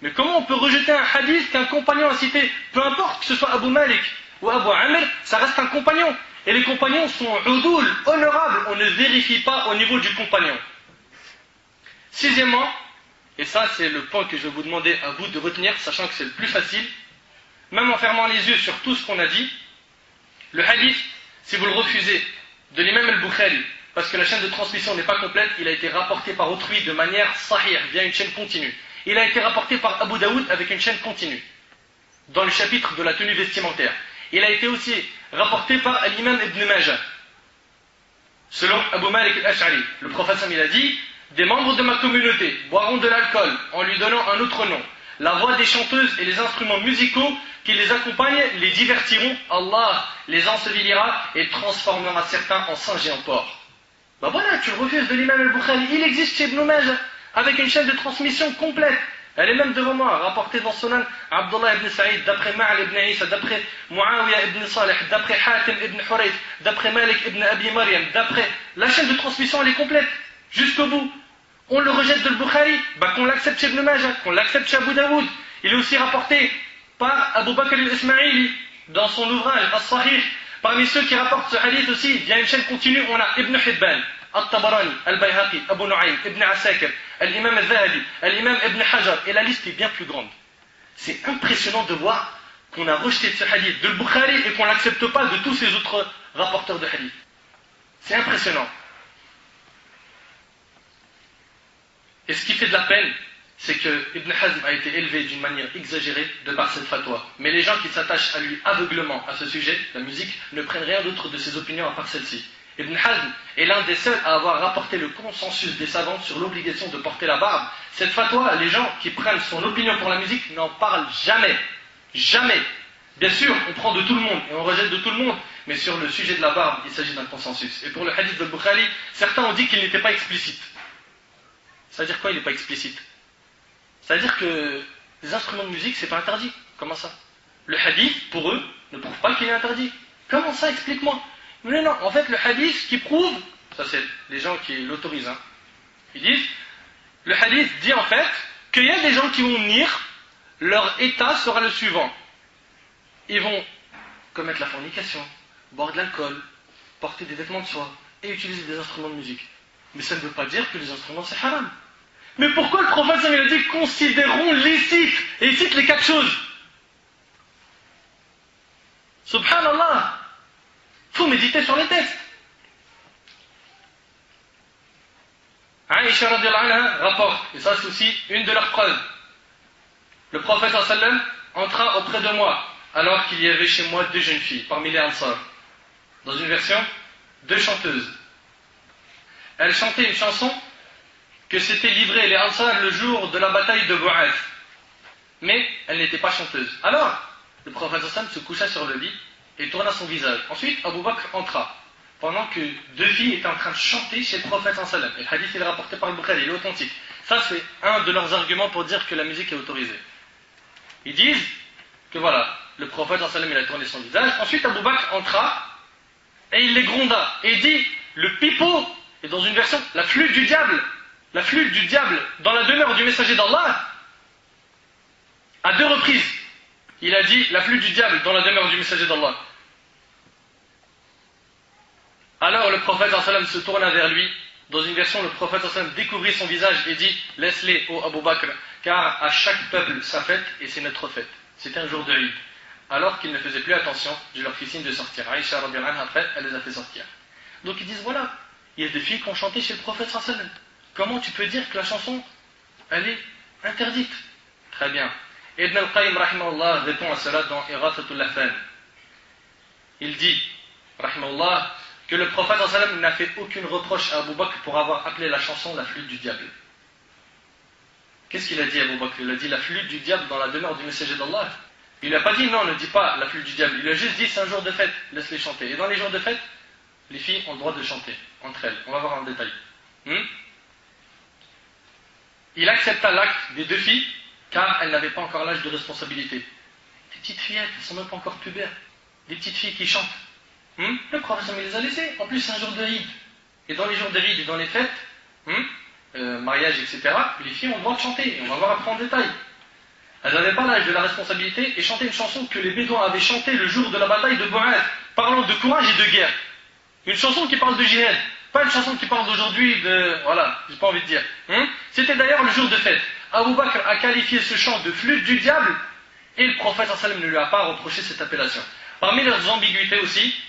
Mais comment on peut rejeter un hadith qu'un compagnon a cité? Peu importe que ce soit Abu Malik ou Abu Amir, ça reste un compagnon. Et les compagnons sont udoul, honorables. On ne vérifie pas au niveau du compagnon. Sixièmement, et ça c'est le point que je vais vous demander à vous de retenir, sachant que c'est le plus facile, même en fermant les yeux sur tout ce qu'on a dit, le hadith, si vous le refusez, de l'imam al-Bukhari, parce que la chaîne de transmission n'est pas complète, il a été rapporté par autrui de manière sahih, via une chaîne continue. Il a été rapporté par Abu Daoud avec une chaîne continue, dans le chapitre de la tenue vestimentaire. Il a été aussi rapporté par l'imam Ibn Majah, selon Abu Malik al-Ash'ari. Le prophète il a dit, des membres de ma communauté boiront de l'alcool en lui donnant un autre nom. La voix des chanteuses et les instruments musicaux qui les accompagnent les divertiront. Allah les ensevelira et transformera certains en singes et en porcs. Ben voilà, tu le refuses de l'imam al-Bukhari. Il existe chez Ibn Majah avec une chaîne de transmission complète. Elle est même devant moi, rapportée dans Sunan Abdullah ibn Saïd, d'après Ma'al ibn Isa, d'après Muawiyah ibn Salih, d'après Hatim ibn Hurayth, d'après Malik ibn Abi Maryam, d'après... La chaîne de transmission elle est complète, jusqu'au bout. On le rejette de Bukhari, qu'on l'accepte chez Ibn Majah, qu'on l'accepte chez Abu Daoud. Il est aussi rapporté par Abu Bakr al-Ismaili dans son ouvrage As-Sahih, Parmi ceux qui rapportent ce hadith aussi, via une chaîne continue, on a Ibn Hibban, Al-Tabarani, Al-Bayhaqi, Abu Nu'aym, Ibn Asakir, Al-Imam Al-Zahabi, Al-Imam Ibn Hajar, et la liste est bien plus grande. C'est impressionnant de voir qu'on a rejeté ce hadith de Bukhari et qu'on ne l'accepte pas de tous ces autres rapporteurs de hadith. C'est impressionnant. Et ce qui fait de la peine, c'est que Ibn Hazm a été élevé d'une manière exagérée de par cette fatwa. Mais les gens qui s'attachent à lui aveuglement à ce sujet, la musique, ne prennent rien d'autre de ses opinions à part celle-ci. Ibn Hazm est l'un des seuls à avoir rapporté le consensus des savants sur l'obligation de porter la barbe. Cette fatwa, les gens qui prennent son opinion pour la musique n'en parlent jamais. Jamais. Bien sûr, on prend de tout le monde et on rejette de tout le monde, mais sur le sujet de la barbe, il s'agit d'un consensus. Et pour le hadith de Bukhari, certains ont dit qu'il n'était pas explicite. C'est-à-dire quoi, il n'est pas explicite? C'est-à-dire que les instruments de musique, c'est pas interdit. Comment ça? Le hadith, pour eux, ne prouve pas qu'il est interdit. Comment ça? Explique-moi. Mais non, en fait, le hadith qui prouve, ça c'est les gens qui l'autorisent, hein, ils disent, le hadith dit en fait qu'il y a des gens qui vont venir, leur état sera le suivant. Ils vont commettre la fornication, boire de l'alcool, porter des vêtements de soie et utiliser des instruments de musique. Mais ça ne veut pas dire que les instruments c'est haram. Mais pourquoi le prophète il a dit considérons licite, et il cite les 4 choses? Subhanallah, il faut méditer sur les textes. Aïcha radhiyallahu anha rapporte, et ça c'est aussi une de leurs preuves. Le prophète sallallahu alayhi wa sallam entra auprès de moi, alors qu'il y avait chez moi 2 jeunes filles, parmi les Ansar. Dans une version, 2 chanteuses. Elles chantaient une chanson que s'étaient livrées les Ansar le jour de la bataille de Bu'ath. Mais elles n'étaient pas chanteuses. Alors, le prophète sallallahu alayhi wa sallam se coucha sur le lit et tourna son visage. Ensuite, Abu Bakr entra, pendant que 2 filles étaient en train de chanter chez le prophète sallallahu alayhi wa sallam. Et le hadith est rapporté par le Bukhari, il est authentique. Ça, c'est un de leurs arguments pour dire que la musique est autorisée. Ils disent que voilà, le prophète sallallahu alayhi wa sallam il a tourné son visage. Ensuite, Abu Bakr entra et il les gronda. Et il dit, le pipeau, et dans une version, la flûte du diable dans la demeure du messager d'Allah, à 2 reprises. Il a dit la flûte du diable dans la demeure du messager d'Allah. Alors le prophète sallallahu alayhi wa sallam se tourna vers lui. Dans une version, le prophète sallallahu alayhi wa sallam découvrit son visage et dit, laisse-les, ô Abu Bakr, car à chaque peuple sa fête et c'est notre fête. C'était un jour de Eid. Alors qu'ils ne faisaient plus attention, je leur fis signe de sortir. Aïcha radhiyallahu anha, après, elle les a fait sortir. Donc ils disent, voilà, il y a des filles qui ont chanté chez le prophète sallallahu alayhi wa sallam. Comment tu peux dire que la chanson, elle est interdite? Très bien. Ibn al-Qayyim rahimahullah répond à cela dans Irathatul Lahfan. Il dit, rahimahullah, que le prophète sallallahu alayhi wa sallam n'a fait aucune reproche à Abu Bakr pour avoir appelé la chanson la flûte du diable. Qu'est-ce qu'il a dit Abu Bakr? Il a dit la flûte du diable dans la demeure du messager d'Allah. Il n'a pas dit non, ne dis pas la flûte du diable. Il a juste dit c'est un jour de fête, laisse-les chanter. Et dans les jours de fête, les filles ont le droit de chanter entre elles. On va voir en détail. Il accepta l'acte des 2 filles car elles n'avaient pas encore l'âge de responsabilité. Des petites fillettes, elles ne sont même pas encore pubères. Des petites filles qui chantent. Le prophète les a laissées. En plus, c'est un jour de Eid. Et dans les jours de Eid et dans les fêtes, mariage, etc., les filles ont le droit de chanter. Et on va voir après en détail. Elles n'avaient pas l'âge de la responsabilité et chantaient une chanson que les Bédouins avaient chantée le jour de la bataille de Bu'ath, parlant de courage et de guerre. Une chanson qui parle de jihad. Pas une chanson qui parle d'aujourd'hui de... Voilà, j'ai pas envie de dire. C'était d'ailleurs le jour de fête. Abu Bakr a qualifié ce chant de flûte du diable et le prophète sallallahu alayhi wa sallam ne lui a pas reproché cette appellation. Parmi leurs ambiguïtés aussi,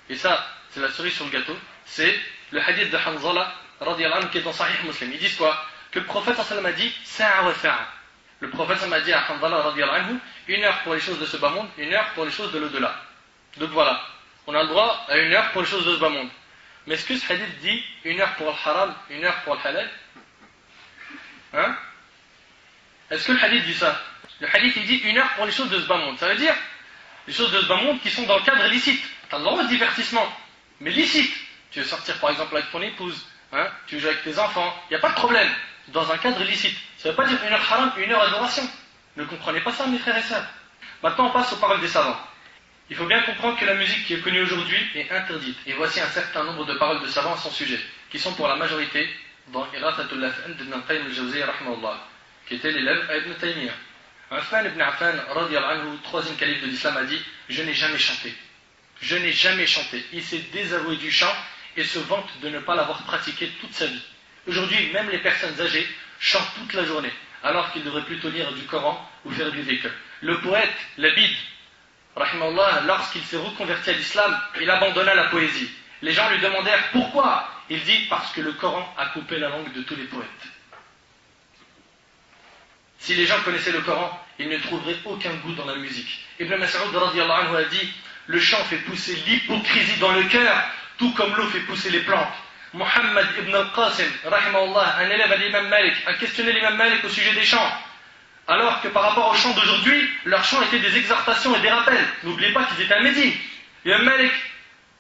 et ça c'est la cerise sur le gâteau, c'est le hadith de Hanzala radhiyallahu anhu qui est dans Sahih Muslim. Ils disent quoi? Que le prophète sallallahu alayhi wa sallam a dit sa'a wa sa'a. Le prophète sallallahu alayhi wa sallam a dit à Hanzala radhiyallahu anhu 1 heure pour les choses de ce bas monde, 1 heure pour les choses de l'au-delà. Donc voilà, on a le droit à 1 heure pour les choses de ce bas monde. Mais est-ce que ce hadith dit 1 heure pour le haram, 1 heure pour le halal? Est-ce que le hadith dit ça? Le hadith il dit 1 heure pour les choses de ce bas monde. Ça veut dire les choses de ce bas monde qui sont dans le cadre licite. Tu as le droit au divertissement, mais licite. Tu veux sortir par exemple avec ton épouse, tu veux jouer avec tes enfants, il n'y a pas de problème. Dans un cadre licite. Ça ne veut pas dire 1 heure haram, 1 heure adoration. Ne comprenez pas ça mes frères et sœurs. Maintenant on passe aux paroles des savants. Il faut bien comprendre que la musique qui est connue aujourd'hui est interdite. Et voici un certain nombre de paroles de savants à son sujet, qui sont pour la majorité dans Irathatul Lahfan d'Ibn al-Qayyim al-Jawziyya rahimahullah, qui était l'élève à Ibn Taymiyyah. Uthman ibn Affan, radiyallahu anhu, 3e calife de l'islam, a dit « Je n'ai jamais chanté. je n'ai jamais chanté. Il s'est désavoué du chant et se vante de ne pas l'avoir pratiqué toute sa vie. Aujourd'hui, même les personnes âgées chantent toute la journée, alors qu'ils devraient plutôt lire du Coran ou faire du dhikr. Le poète, Labid, rahimahullah, lorsqu'il s'est reconverti à l'islam, il abandonna la poésie. Les gens lui demandèrent pourquoi. Il dit parce que le Coran a coupé la langue de tous les poètes. Si les gens connaissaient le Coran, ils ne trouveraient aucun goût dans la musique. Ibn Mas'ud radiyallahu anhu a dit, le chant fait pousser l'hypocrisie dans le cœur, tout comme l'eau fait pousser les plantes. Muhammad ibn al-Qasim, rahimahullah, un élève à l'imam Malik, a questionné l'imam Malik au sujet des chants. Alors que par rapport aux chants d'aujourd'hui, leurs chants étaient des exhortations et des rappels. N'oubliez pas qu'ils étaient à Médine. L'imam Malik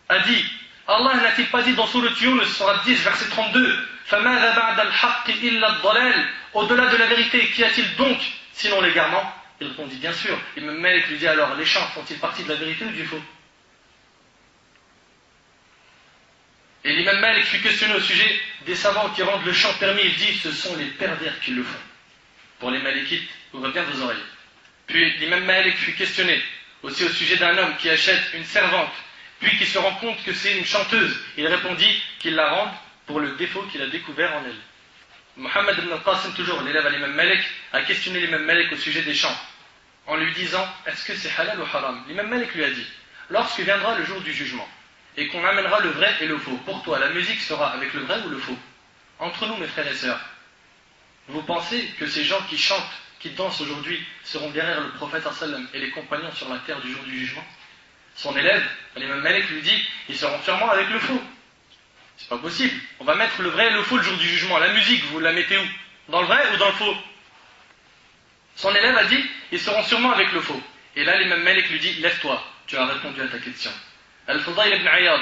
a dit, Allah n'a-t-il pas dit dans Sourate Yunus, Sourate 10, verset 32, فَمَاذَا بَعْدَ الْحَقِّ إِلَّا الضَّلَالِ. Au-delà de la vérité, qu'y a-t-il donc sinon l'égarement? Il répondit bien sûr. L'imam Malik lui dit alors, les chants font-ils partie de la vérité ou du faux? Et l'imam Malik fut questionné au sujet des savants qui rendent le chant permis. Il dit, ce sont les pervers qui le font. Pour les Malikites, ouvrez bien vos oreilles. Puis l'imam Malik fut questionné aussi au sujet d'un homme qui achète une servante, puis qui se rend compte que c'est une chanteuse. Il répondit qu'il la rende pour le défaut qu'il a découvert en elle. Muhammad ibn al-Qasim, toujours l'élève à l'imam Malik, a questionné l'imam Malik au sujet des chants, en lui disant, est-ce que c'est halal ou haram? L'imam Malik lui a dit, lorsque viendra le jour du jugement, et qu'on amènera le vrai et le faux, pour toi, la musique sera avec le vrai ou le faux? Entre nous, mes frères et sœurs, vous pensez que ces gens qui chantent, qui dansent aujourd'hui, seront derrière le prophète sallam et les compagnons sur la terre du jour du jugement? Son élève, l'imam Malik, lui dit, ils seront sûrement avec le faux. C'est pas possible. On va mettre le vrai et le faux le jour du jugement. La musique, vous la mettez où? Dans le vrai ou dans le faux? Son élève a dit, ils seront sûrement avec le faux. Et là, l'imam Malik lui dit, lève-toi, tu as répondu à ta question. Al-Fudayl ibn Iyad,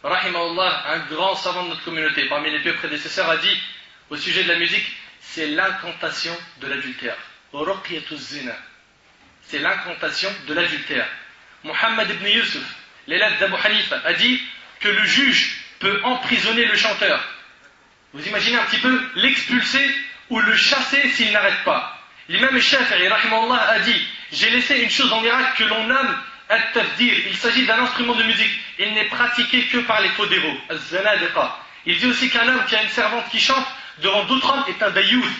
rahimahullah, un grand savant de notre communauté, parmi les pieux prédécesseurs, a dit, au sujet de la musique, c'est l'incantation de l'adultère. Ruqyatu zina. C'est l'incantation de l'adultère. Muhammad ibn Yusuf, l'élève d'Abu Hanifa, a dit que le juge peut emprisonner le chanteur. Vous imaginez un petit peu l'expulser ou le chasser s'il n'arrête pas. L'imam Shafi'i, rahimahullah, a dit, j'ai laissé une chose en Irak que l'on nomme at-tafdir. Il s'agit d'un instrument de musique. Il n'est pratiqué que par les faux dévots. Az-zanadiqa. Il dit aussi qu'un homme qui a une servante qui chante devant d'autres hommes est un dayouf.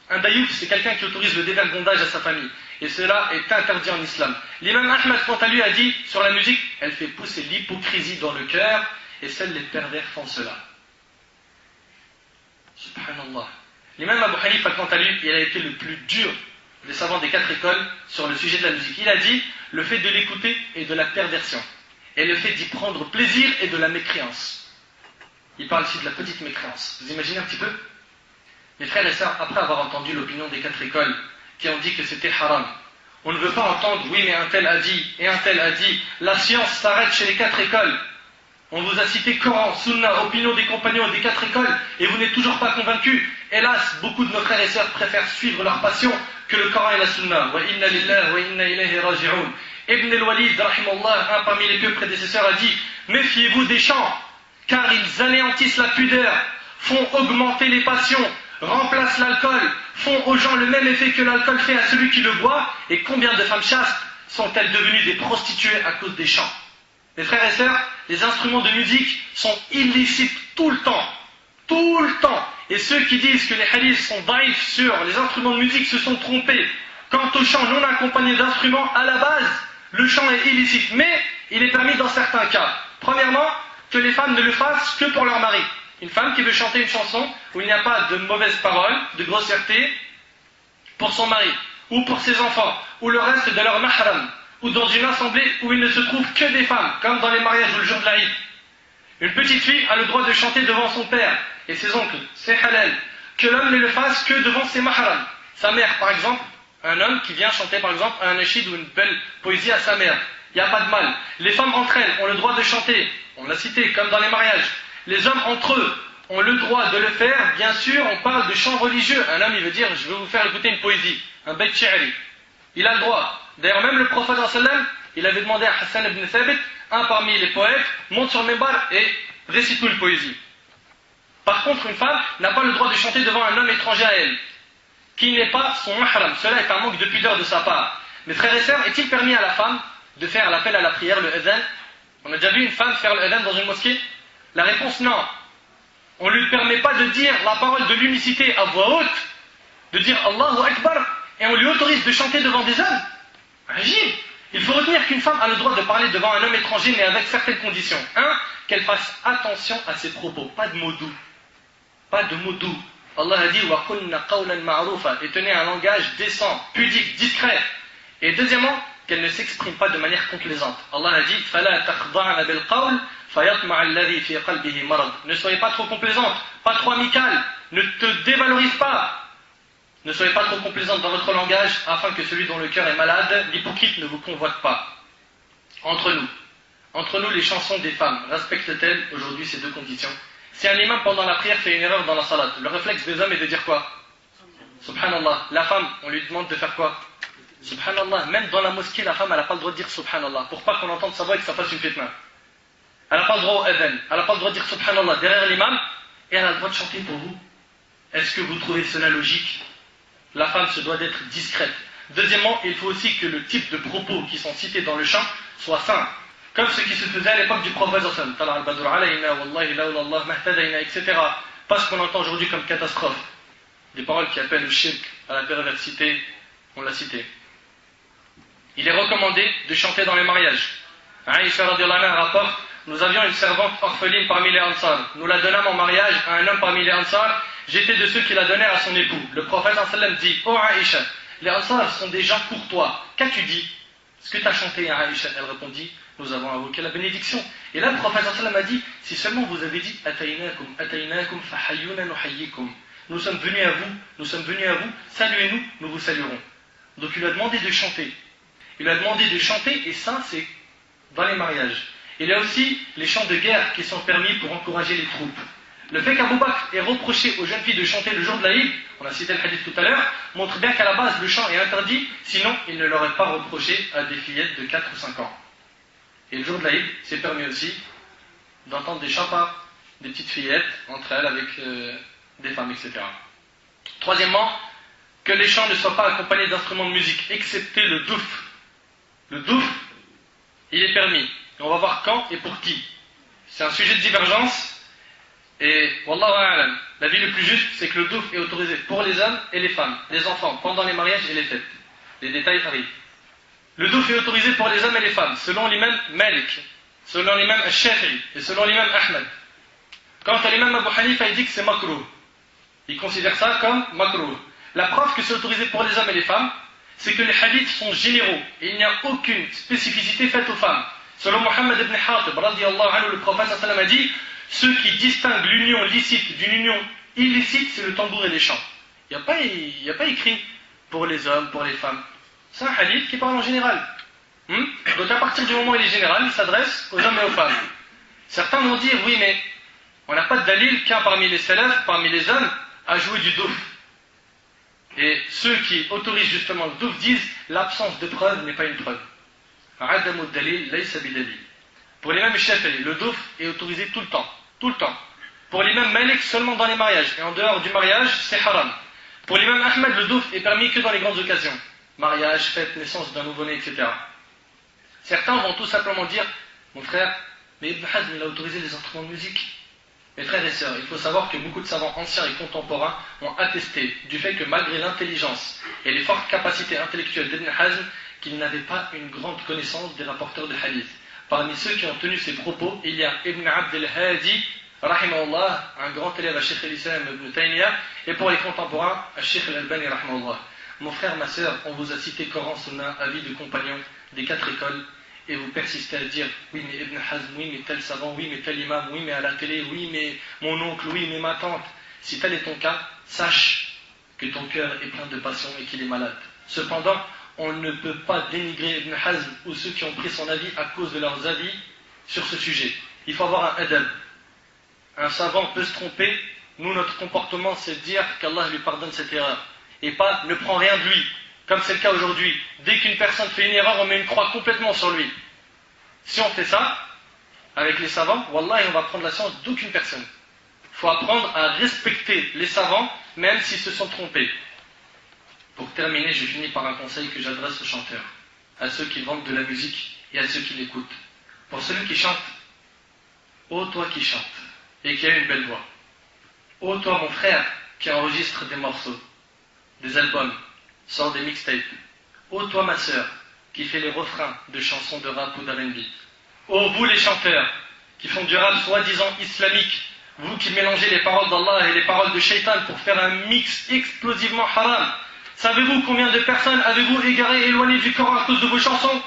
Un dayouf, c'est quelqu'un qui autorise le dévergondage à sa famille. Et cela est interdit en islam. L'imam Ahmad, quant à lui, a dit sur la musique, elle fait pousser l'hypocrisie dans le cœur, et seuls les pervers font cela. Subhanallah. L'imam Abu Hanifa, quant à lui, il a été le plus dur des savants des 4 écoles sur le sujet de la musique. Il a dit, le fait de l'écouter est de la perversion, et le fait d'y prendre plaisir est de la mécréance. Il parle ici de la petite mécréance. Vous imaginez un petit peu? Mes frères et sœurs, après avoir entendu l'opinion des 4 écoles, qui ont dit que c'était haram, on ne veut pas entendre, oui mais un tel a dit, et un tel a dit, la science s'arrête chez les 4 écoles. On vous a cité Coran, Sunna, opinion des compagnons des 4 écoles, et vous n'êtes toujours pas convaincus. Hélas, beaucoup de nos frères et sœurs préfèrent suivre leur passion que le Coran et la Sunna. Wa inna lillahi wa inna ilayhi raji'un. Ibn al-Walid, rahimahullah, un parmi les pieux prédécesseurs, a dit, méfiez-vous des chants, car ils anéantissent la pudeur, font augmenter les passions, remplacent l'alcool, font aux gens le même effet que l'alcool fait à celui qui le boit, et combien de femmes chastes sont-elles devenues des prostituées à cause des chants? Mes frères et sœurs, les instruments de musique sont illicites tout le temps. Tout le temps. Et ceux qui disent que les hadiths sont daïfs sur les instruments de musique se sont trompés. Quant au chant non accompagné d'instruments, à la base, le chant est illicite. Mais il est permis dans certains cas. Premièrement, que les femmes ne le fassent que pour leur mari. Une femme qui veut chanter une chanson où il n'y a pas de mauvaises paroles, de grossièreté, pour son mari, ou pour ses enfants, ou le reste de leur mahram, ou dans une assemblée où il ne se trouve que des femmes, comme dans les mariages ou le jour de l'Aïd. Une petite fille a le droit de chanter devant son père et ses oncles, c'est halal. Que l'homme ne le fasse que devant ses mahrams. Sa mère, par exemple, un homme qui vient chanter par exemple un nashid ou une belle poésie à sa mère. Il n'y a pas de mal. Les femmes entre elles ont le droit de chanter, on l'a cité, comme dans les mariages. Les hommes entre eux ont le droit de le faire, bien sûr, on parle de chant religieux. Un homme, il veut dire, je vais vous faire écouter une poésie, un bayt shi'ri. Il a le droit. D'ailleurs, même le prophète sallam, il avait demandé à Hassan ibn Thabit, un parmi les poètes, monte sur le minbar et récite-nous une poésie. Par contre, une femme n'a pas le droit de chanter devant un homme étranger à elle, qui n'est pas son mahram. Cela est un manque de pudeur de sa part. Mes frères et sœurs, est-il permis à la femme de faire l'appel à la prière, le adhan? On a déjà vu une femme faire l'adhan dans une mosquée? La réponse, non. On ne lui permet pas de dire la parole de l'unicité à voix haute, de dire Allahu Akbar, et on lui autorise de chanter devant des hommes. Agib. Il faut retenir qu'une femme a le droit de parler devant un homme étranger, mais avec certaines conditions. Un, qu'elle fasse attention à ses propos, pas de mots doux. Pas de mots doux. Allah a dit وَقُلْنَا قَوْلًا مَعْرُوفًا, et tenez un langage décent, pudique, discret. Et deuxièmement, qu'elle ne s'exprime pas de manière complaisante. Allah a dit فَلَا تَخْضَعْنَ بِالْقَوْلِ فَيَطْمَعَ الَّذِي فِي قَلْبِهِ مَرَضٌ. Ne soyez pas trop complaisante, pas trop amicale, ne te dévalorise pas. Ne soyez pas trop complaisante dans votre langage, afin que celui dont le cœur est malade, l'hypocrite, ne vous convoite pas. Entre nous, les chansons des femmes, respectent-elles aujourd'hui ces deux conditions? Si un imam pendant la prière fait une erreur dans la salat, le réflexe des hommes est de dire quoi? Subhanallah. La femme, on lui demande de faire quoi? Subhanallah. Même dans la mosquée, la femme, elle n'a pas le droit de dire Subhanallah, pour pas qu'on entende sa voix et que ça fasse une fitna. Elle n'a pas le droit au adhan, elle n'a pas le droit de dire Subhanallah derrière l'imam, et elle a le droit de chanter pour vous. Est-ce que vous trouvez cela logique? La femme se doit d'être discrète. Deuxièmement, il faut aussi que le type de propos qui sont cités dans le chant soit sain. Comme ce qui se faisait à l'époque du prophète, etc. Pas ce qu'on entend aujourd'hui comme catastrophe. Des paroles qui appellent le shirk, à la perversité, on l'a cité. Il est recommandé de chanter dans les mariages. Aïcha radhiyallahu anha rapporte: nous avions une servante orpheline parmi les Ansar. Nous la donnâmes en mariage à un homme parmi les Ansar. J'étais de ceux qui la donnèrent à son époux. Le prophète sallam dit: oh Aïcha, les Ansar sont des gens courtois. Qu'as-tu dit? Ce que tu as chanté à Aïcha? Elle répondit: nous avons invoqué la bénédiction. Et là le prophète sallam a dit: si seulement vous avez dit Ataynakum fahayyuna nuhayyikum. Nous sommes venus à vous, saluez-nous, nous vous saluerons. Donc il lui a demandé de chanter. Et ça c'est dans les mariages. Il y a aussi les chants de guerre qui sont permis pour encourager les troupes. Le fait qu'Abou Bakr ait reproché aux jeunes filles de chanter le jour de l'Aïd, on a cité le hadith tout à l'heure, montre bien qu'à la base le chant est interdit, sinon il ne l'aurait pas reproché à des fillettes de 4 ou 5 ans. Et le jour de l'Aïd, c'est permis aussi d'entendre des chants par des petites fillettes entre elles avec des femmes, etc. Troisièmement, que les chants ne soient pas accompagnés d'instruments de musique, excepté le douf. Le douf, il est permis. Et on va voir quand et pour qui. C'est un sujet de divergence. Et wallahu a'lam, l'avis le plus juste, c'est que le douf est autorisé pour les hommes et les femmes, les enfants, pendant les mariages et les fêtes. Les détails arrivent. Le douf est autorisé pour les hommes et les femmes, selon l'imam Malik, selon l'imam Al-Shafi'i et selon l'imam Ahmed. Quant à l'imam Abu Hanifa, il dit que c'est makruh. Il considère ça comme makruh. La preuve que c'est autorisé pour les hommes et les femmes, c'est que les hadiths sont généraux et il n'y a aucune spécificité faite aux femmes. Selon Muhammad ibn Hatib, radiyallahu anhu, le prophète sallallahu alayhi wa sallam a dit: ceux qui distinguent l'union licite d'une union illicite, c'est le tambour et les chants. Il n'y a pas écrit pour les hommes, pour les femmes. C'est un hadith qui parle en général. Donc à partir du moment où il est général, il s'adresse aux hommes et aux femmes. Certains vont dire: oui, mais on n'a pas de dalil qu'un parmi les salafs, parmi les hommes, a joué du douf. Et ceux qui autorisent justement le douf disent: l'absence de preuve n'est pas une preuve. Adamu dalil laysa bidalil. Pour l'imam Shafi'i, le douf est autorisé tout le temps. Tout le temps. Pour l'imam Malik, seulement dans les mariages. Et en dehors du mariage, c'est haram. Pour l'imam Ahmed, le douf est permis que dans les grandes occasions. Mariage, fête, naissance d'un nouveau-né, etc. Certains vont tout simplement dire: mon frère, mais Ibn Hazm, il a autorisé les instruments de musique. Mes frères et sœurs, il faut savoir que beaucoup de savants anciens et contemporains ont attesté du fait que malgré l'intelligence et les fortes capacités intellectuelles d'Ibn Hazm, qu'il n'avait pas une grande connaissance des rapporteurs de hadith. Parmi ceux qui ont tenu ces propos, il y a Ibn Abd al-Hadi, rahimahullah, un grand élève à Sheikh al-Islam ibn Taymiyyah, et pour les contemporains, à Sheikh al-Albani, rahimahullah. Mon frère, ma sœur, on vous a cité Coran, Sunna, avis de compagnons des 4 écoles, et vous persistez à dire: oui mais Ibn Hazm, oui mais tel savant, oui mais tel imam, oui mais à la télé, oui mais mon oncle, oui mais ma tante. Si tel est ton cas, sache que ton cœur est plein de passion et qu'il est malade. Cependant, on ne peut pas dénigrer Ibn Hazm ou ceux qui ont pris son avis à cause de leurs avis sur ce sujet. Il faut avoir un adab. Un savant peut se tromper. Nous, notre comportement, c'est de dire qu'Allah lui pardonne cette erreur. Et pas: ne prends rien de lui. Comme c'est le cas aujourd'hui. Dès qu'une personne fait une erreur, on met une croix complètement sur lui. Si on fait ça, avec les savants, wallahi, on va prendre la science d'aucune personne. Il faut apprendre à respecter les savants, même s'ils se sont trompés. Pour terminer, je finis par un conseil que j'adresse aux chanteurs, à ceux qui vendent de la musique et à ceux qui l'écoutent. pour celui qui chante, ô toi qui chantes et qui as une belle voix, ô toi mon frère qui enregistre des morceaux, des albums, sort des mixtapes, ô toi ma sœur qui fait les refrains de chansons de rap ou d'R&B, ô vous les chanteurs qui font du rap soi-disant islamique, vous qui mélangez les paroles d'Allah et les paroles de Shaitan pour faire un mix explosivement haram, savez-vous combien de personnes avez-vous égaré et éloignées du Coran à cause de vos chansons?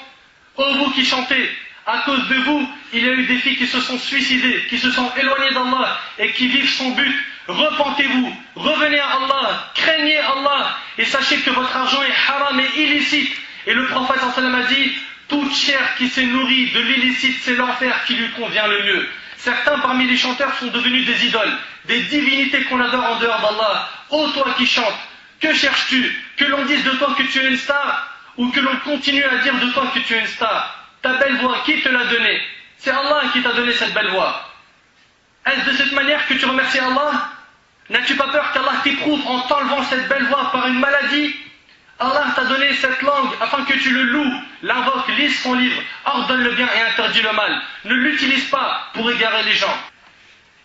Ô vous qui chantez, à cause de vous, il y a eu des filles qui se sont suicidées, qui se sont éloignées d'Allah et qui vivent sans but. Repentez-vous, revenez à Allah, craignez Allah et sachez que votre argent est haram et illicite. Et le prophète sallallahu alayhi wa sallam a dit, toute chair qui s'est nourrie de l'illicite, c'est l'enfer qui lui convient le mieux. Certains parmi les chanteurs sont devenus des idoles, des divinités qu'on adore en dehors d'Allah. Ô toi qui chantes, que cherches-tu? Que l'on dise de toi que tu es une star ou que l'on continue à dire de toi que tu es une star? Ta belle voix, qui te l'a donnée? C'est Allah qui t'a donné cette belle voix. Est-ce de cette manière que tu remercies Allah? N'as-tu pas peur qu'Allah t'éprouve en t'enlevant cette belle voix par une maladie? Allah t'a donné cette langue afin que tu le loues, l'invoques, lise son livre, ordonne le bien et interdit le mal. Ne l'utilise pas pour égarer les gens.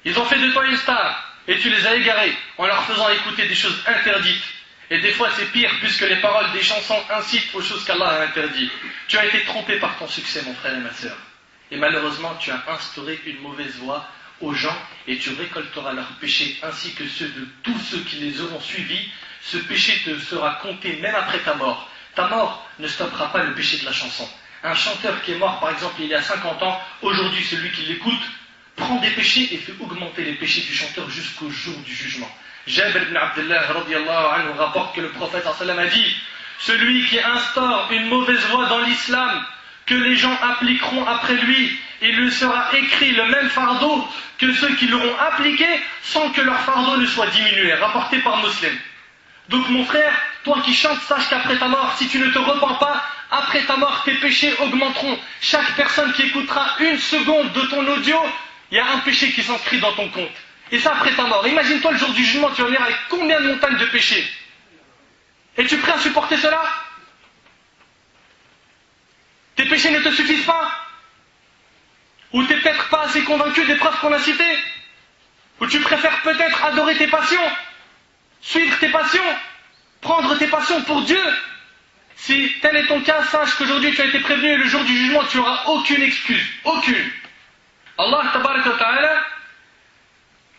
Ils ont fait de toi une star et tu les as égarés en leur faisant écouter des choses interdites. Et des fois c'est pire puisque les paroles des chansons incitent aux choses qu'Allah a interdites. Tu as été trompé par ton succès mon frère et ma sœur. Et malheureusement tu as instauré une mauvaise voie aux gens et tu récolteras leurs péchés ainsi que ceux de tous ceux qui les auront suivis. Ce péché te sera compté même après ta mort. Ta mort ne stoppera pas le péché de la chanson. Un chanteur qui est mort par exemple il y a 50 ans, aujourd'hui celui qui l'écoute prend des péchés et fait augmenter les péchés du chanteur jusqu'au jour du jugement. Jabir ibn Abdullah radiyallahu anhu rapporte que le prophète sallallahu alayhi wa sallam a dit, celui qui instaure une mauvaise voie dans l'islam que les gens appliqueront après lui, il lui sera écrit le même fardeau que ceux qui l'auront appliqué sans que leur fardeau ne soit diminué, rapporté par Muslim. Donc mon frère, toi qui chantes, sache qu'après ta mort, si tu ne te repens pas, après ta mort, tes péchés augmenteront. Chaque personne qui écoutera une seconde de ton audio, il y a un péché qui s'inscrit dans ton compte. Et ça après ta mort. Imagine-toi le jour du jugement, tu vas venir avec combien de montagnes de péchés? Es-tu prêt à supporter cela? Tes péchés ne te suffisent pas? Ou tu n'es peut-être pas assez convaincu des preuves qu'on a citées? Ou tu préfères peut-être adorer tes passions? Suivre tes passions, prendre tes passions pour Dieu. Si tel est ton cas, sache qu'aujourd'hui tu as été prévenu et le jour du jugement tu n'auras aucune excuse, aucune. Allah tabaraka wa ta'ala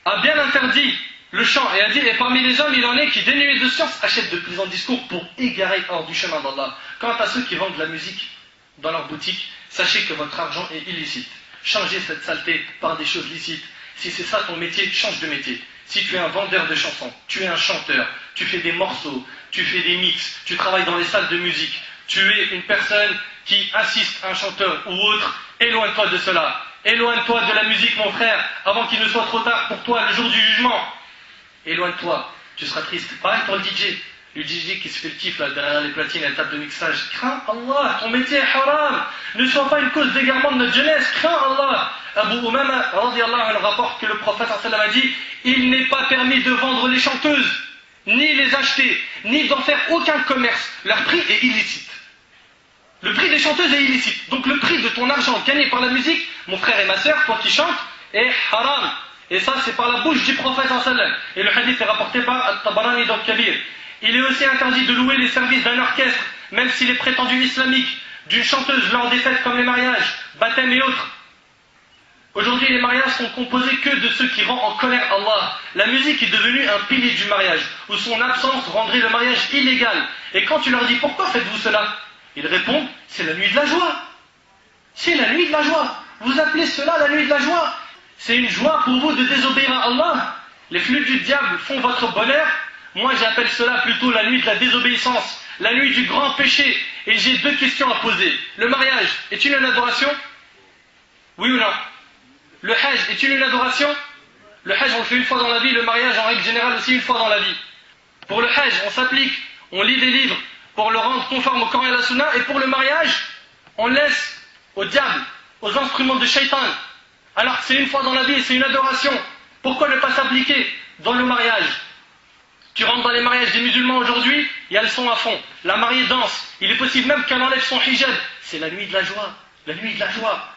a bien interdit le chant et a dit, et parmi les hommes il en est qui dénués de science achètent de plaisants discours pour égarer hors du chemin d'Allah. Quant à ceux qui vendent de la musique dans leur boutique, sachez que votre argent est illicite. Changez cette saleté par des choses licites. Si c'est ça ton métier, change de métier. Si tu es un vendeur de chansons, tu es un chanteur, tu fais des morceaux, tu fais des mix, tu travailles dans les salles de musique, tu es une personne qui assiste à un chanteur ou autre, éloigne-toi de cela. Éloigne-toi de la musique mon frère, avant qu'il ne soit trop tard pour toi le jour du jugement. Éloigne-toi, tu seras triste. Pareil pour le DJ qui se fait le kiff là, derrière les platines et la table de mixage. Crains Allah, ton métier est haram. Ne sois pas une cause d'égarement de notre jeunesse, crains Allah. Abu Umama radiyallahu anhu rapporte que le prophète sallallahu alayhi wa sallam a dit, il n'est pas permis de vendre les chanteuses, ni les acheter, ni d'en faire aucun commerce. Leur prix est illicite. Le prix des chanteuses est illicite. Donc le prix de ton argent gagné par la musique, mon frère et ma sœur, toi qui chantes, est haram. Et ça c'est par la bouche du prophète sallallahu alayhi wa sallam. Et le hadith est rapporté par At-Tabarani dans le Kabir. Il est aussi interdit de louer les services d'un orchestre, même s'il est prétendu islamique, d'une chanteuse lors des fêtes comme les mariages, baptêmes et autres. Aujourd'hui, les mariages sont composés que de ceux qui rendent en colère Allah. La musique est devenue un pilier du mariage, où son absence rendrait le mariage illégal. Et quand tu leur dis pourquoi faites-vous cela, ils répondent c'est la nuit de la joie. C'est la nuit de la joie. Vous appelez cela la nuit de la joie? C'est une joie pour vous de désobéir à Allah. Les flûtes du diable font votre bonheur. Moi j'appelle cela plutôt la nuit de la désobéissance, la nuit du grand péché. Et j'ai deux questions à poser. Le mariage est-il une adoration? Oui ou non? Le hajj est-il une adoration? Le hajj on le fait une fois dans la vie, le mariage en règle générale aussi une fois dans la vie. Pour le hajj on s'applique, on lit des livres pour le rendre conforme au Coran et à la Sunna, et pour le mariage on laisse au diable, aux instruments de shaitan. Alors que c'est une fois dans la vie et c'est une adoration. Pourquoi ne pas s'appliquer dans le mariage? Tu rentres dans les mariages des musulmans aujourd'hui, il y a le son à fond. La mariée danse. Il est possible même qu'elle enlève son hijab. C'est la nuit de la joie. La nuit de la joie.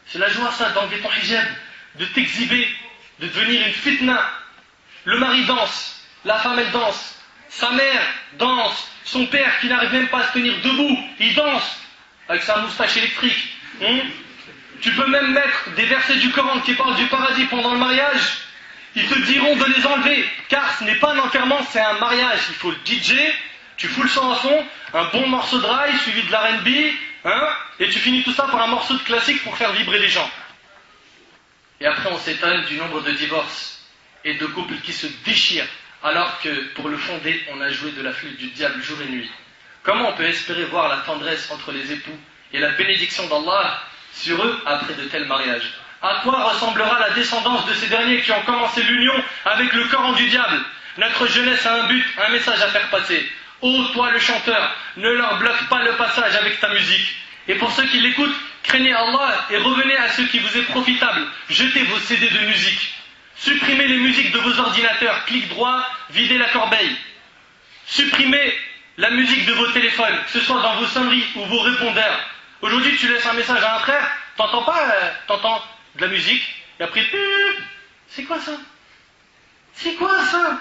C'est la joie ça, d'enlever ton hijab, de t'exhiber, de devenir une fitna. Le mari danse, la femme elle danse, sa mère danse, son père qui n'arrive même pas à se tenir debout, il danse avec sa moustache électrique. Tu peux même mettre des versets du Coran qui parlent du paradis pendant le mariage. Ils te diront de les enlever, car ce n'est pas un enterrement, c'est un mariage. Il faut le DJ, tu fous le son à fond, un bon morceau de rail suivi de l'R&B, et tu finis tout ça par un morceau de classique pour faire vibrer les gens. Et après on s'étonne du nombre de divorces et de couples qui se déchirent, alors que pour le fonder, on a joué de la flûte du diable jour et nuit. Comment on peut espérer voir la tendresse entre les époux et la bénédiction d'Allah sur eux après de tels mariages? À quoi ressemblera la descendance de ces derniers qui ont commencé l'union avec le Coran du diable? Notre jeunesse a un but, un message à faire passer. Ô toi le chanteur, ne leur bloque pas le passage avec ta musique. Et pour ceux qui l'écoutent, craignez Allah et revenez à ce qui vous est profitable. Jetez vos CD de musique. Supprimez les musiques de vos ordinateurs. Clic droit, videz la corbeille. Supprimez la musique de vos téléphones, que ce soit dans vos sonneries ou vos répondeurs. Aujourd'hui, tu laisses un message à un frère, t'entends pas, t'entends de la musique, et après, c'est quoi ça? C'est quoi ça?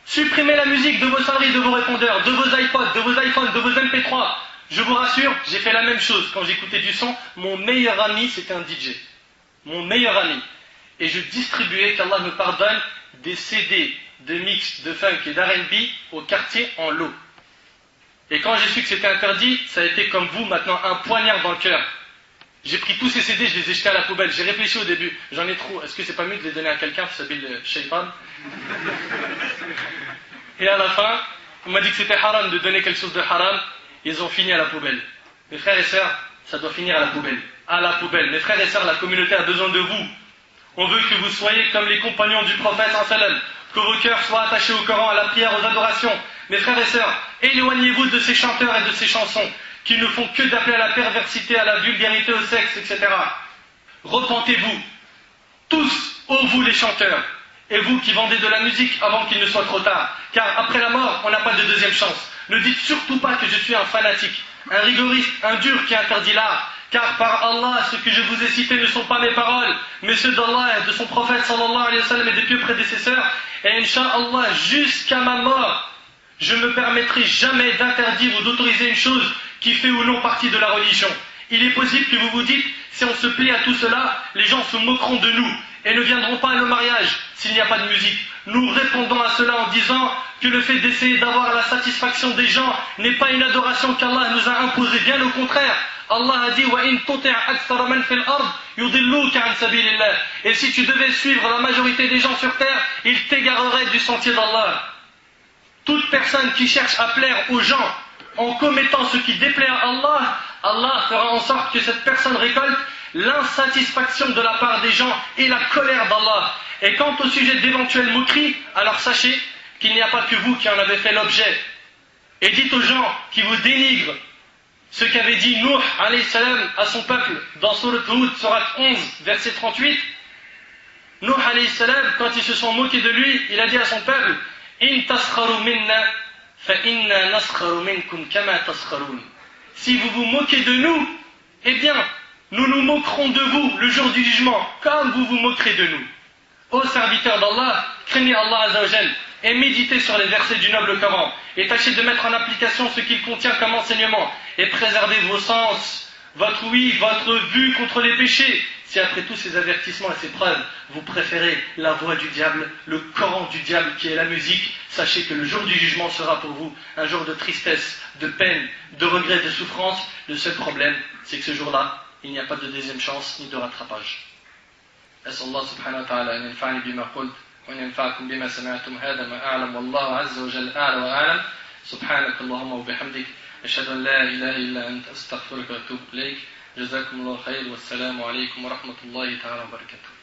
Supprimez la musique de vos sonneries, de vos répondeurs, de vos iPods, de vos iPhones, de vos MP3. Je vous rassure, j'ai fait la même chose. Quand j'écoutais du son, mon meilleur ami, c'était un DJ. Mon meilleur ami. Et je distribuais, qu'Allah me pardonne, des CD de mix, de funk et d'R&B au quartier en lot. Et quand j'ai su que c'était interdit, ça a été comme vous maintenant, un poignard dans le cœur. J'ai pris tous ces CD, je les ai jetés à la poubelle. J'ai réfléchi au début, j'en ai trop. Est-ce que c'est pas mieux de les donner à quelqu'un qui s'appelle le Shaitan? Et à la fin, on m'a dit que c'était haram de donner quelque chose de haram. Ils ont fini à la poubelle. Mes frères et sœurs, ça doit finir à la poubelle. À la poubelle. Mes frères et sœurs, la communauté a besoin de vous. On veut que vous soyez comme les compagnons du prophète sallam, que vos cœurs soient attachés au Coran, à la prière, aux adorations. Mes frères et sœurs, éloignez-vous de ces chanteurs et de ces chansons qui ne font que d'appeler à la perversité, à la vulgarité, au sexe, etc. Repentez-vous, tous, ô vous les chanteurs, et vous qui vendez de la musique avant qu'il ne soit trop tard, car après la mort, on n'a pas de deuxième chance. Ne dites surtout pas que je suis un fanatique, un rigoriste, un dur qui interdit l'art, car par Allah, ce que je vous ai cité ne sont pas mes paroles, mais ceux d'Allah et de son prophète sallallahu alayhi wa sallam et des pieux prédécesseurs, et Inch'Allah, jusqu'à ma mort, je ne me permettrai jamais d'interdire ou d'autoriser une chose qui fait ou non partie de la religion. Il est possible que vous vous dites, si on se plaît à tout cela, les gens se moqueront de nous et ne viendront pas à nos mariages s'il n'y a pas de musique. Nous répondons à cela en disant que le fait d'essayer d'avoir la satisfaction des gens n'est pas une adoration qu'Allah nous a imposée, bien au contraire. Allah a dit وَإِن تُطِعْ أَكْثَرَ مَنْ فِي الْأَرْضِ يُضِلُّوكَ عَنْ سَبِيلِ اللَّهِ. Et si tu devais suivre la majorité des gens sur terre, ils t'égareraient du sentier d'Allah. Toute personne qui cherche à plaire aux gens en commettant ce qui déplaît à Allah, Allah fera en sorte que cette personne récolte l'insatisfaction de la part des gens et la colère d'Allah. Et quant au sujet d'éventuelles moqueries, alors sachez qu'il n'y a pas que vous qui en avez fait l'objet. Et dites aux gens qui vous dénigrent ce qu'avait dit Nuh alayhi salam à son peuple dans Surat Hud, Surat 11, verset 38. Nuh alayhi salam, quand ils se sont moqués de lui, il a dit à son peuple: In taskharu minna fa inna naskharu minkum kama taskharun. Si vous vous moquez de nous, eh bien, nous nous moquerons de vous le jour du jugement, comme vous vous moquerez de nous. Ô serviteurs d'Allah, craignez Allah Azzawajal et méditez sur les versets du noble Coran et tâchez de mettre en application ce qu'il contient comme enseignement et préservez vos sens, votre ouïe, votre vue contre les péchés. Si après tous ces avertissements et ces preuves, vous préférez la voix du diable, le Coran du diable qui est la musique, sachez que le jour du jugement sera pour vous un jour de tristesse, de peine, de regret, de souffrance. Le seul problème, c'est que ce jour-là, il n'y a pas de deuxième chance ni de rattrapage. أسأل الله سبحانه وتعالى أن ينفعني بما قلت وأن ينفعكم بما سمعتم. هذا ما أعلم والله عز وجل أعلى وأعلم. سبحانك اللهم وبحمدك أشهد أن لا إله إلا أنت أستغفرك وأتوب إليك. جزاكم الله خير والسلام عليكم ورحمة الله تعالى وبركاته.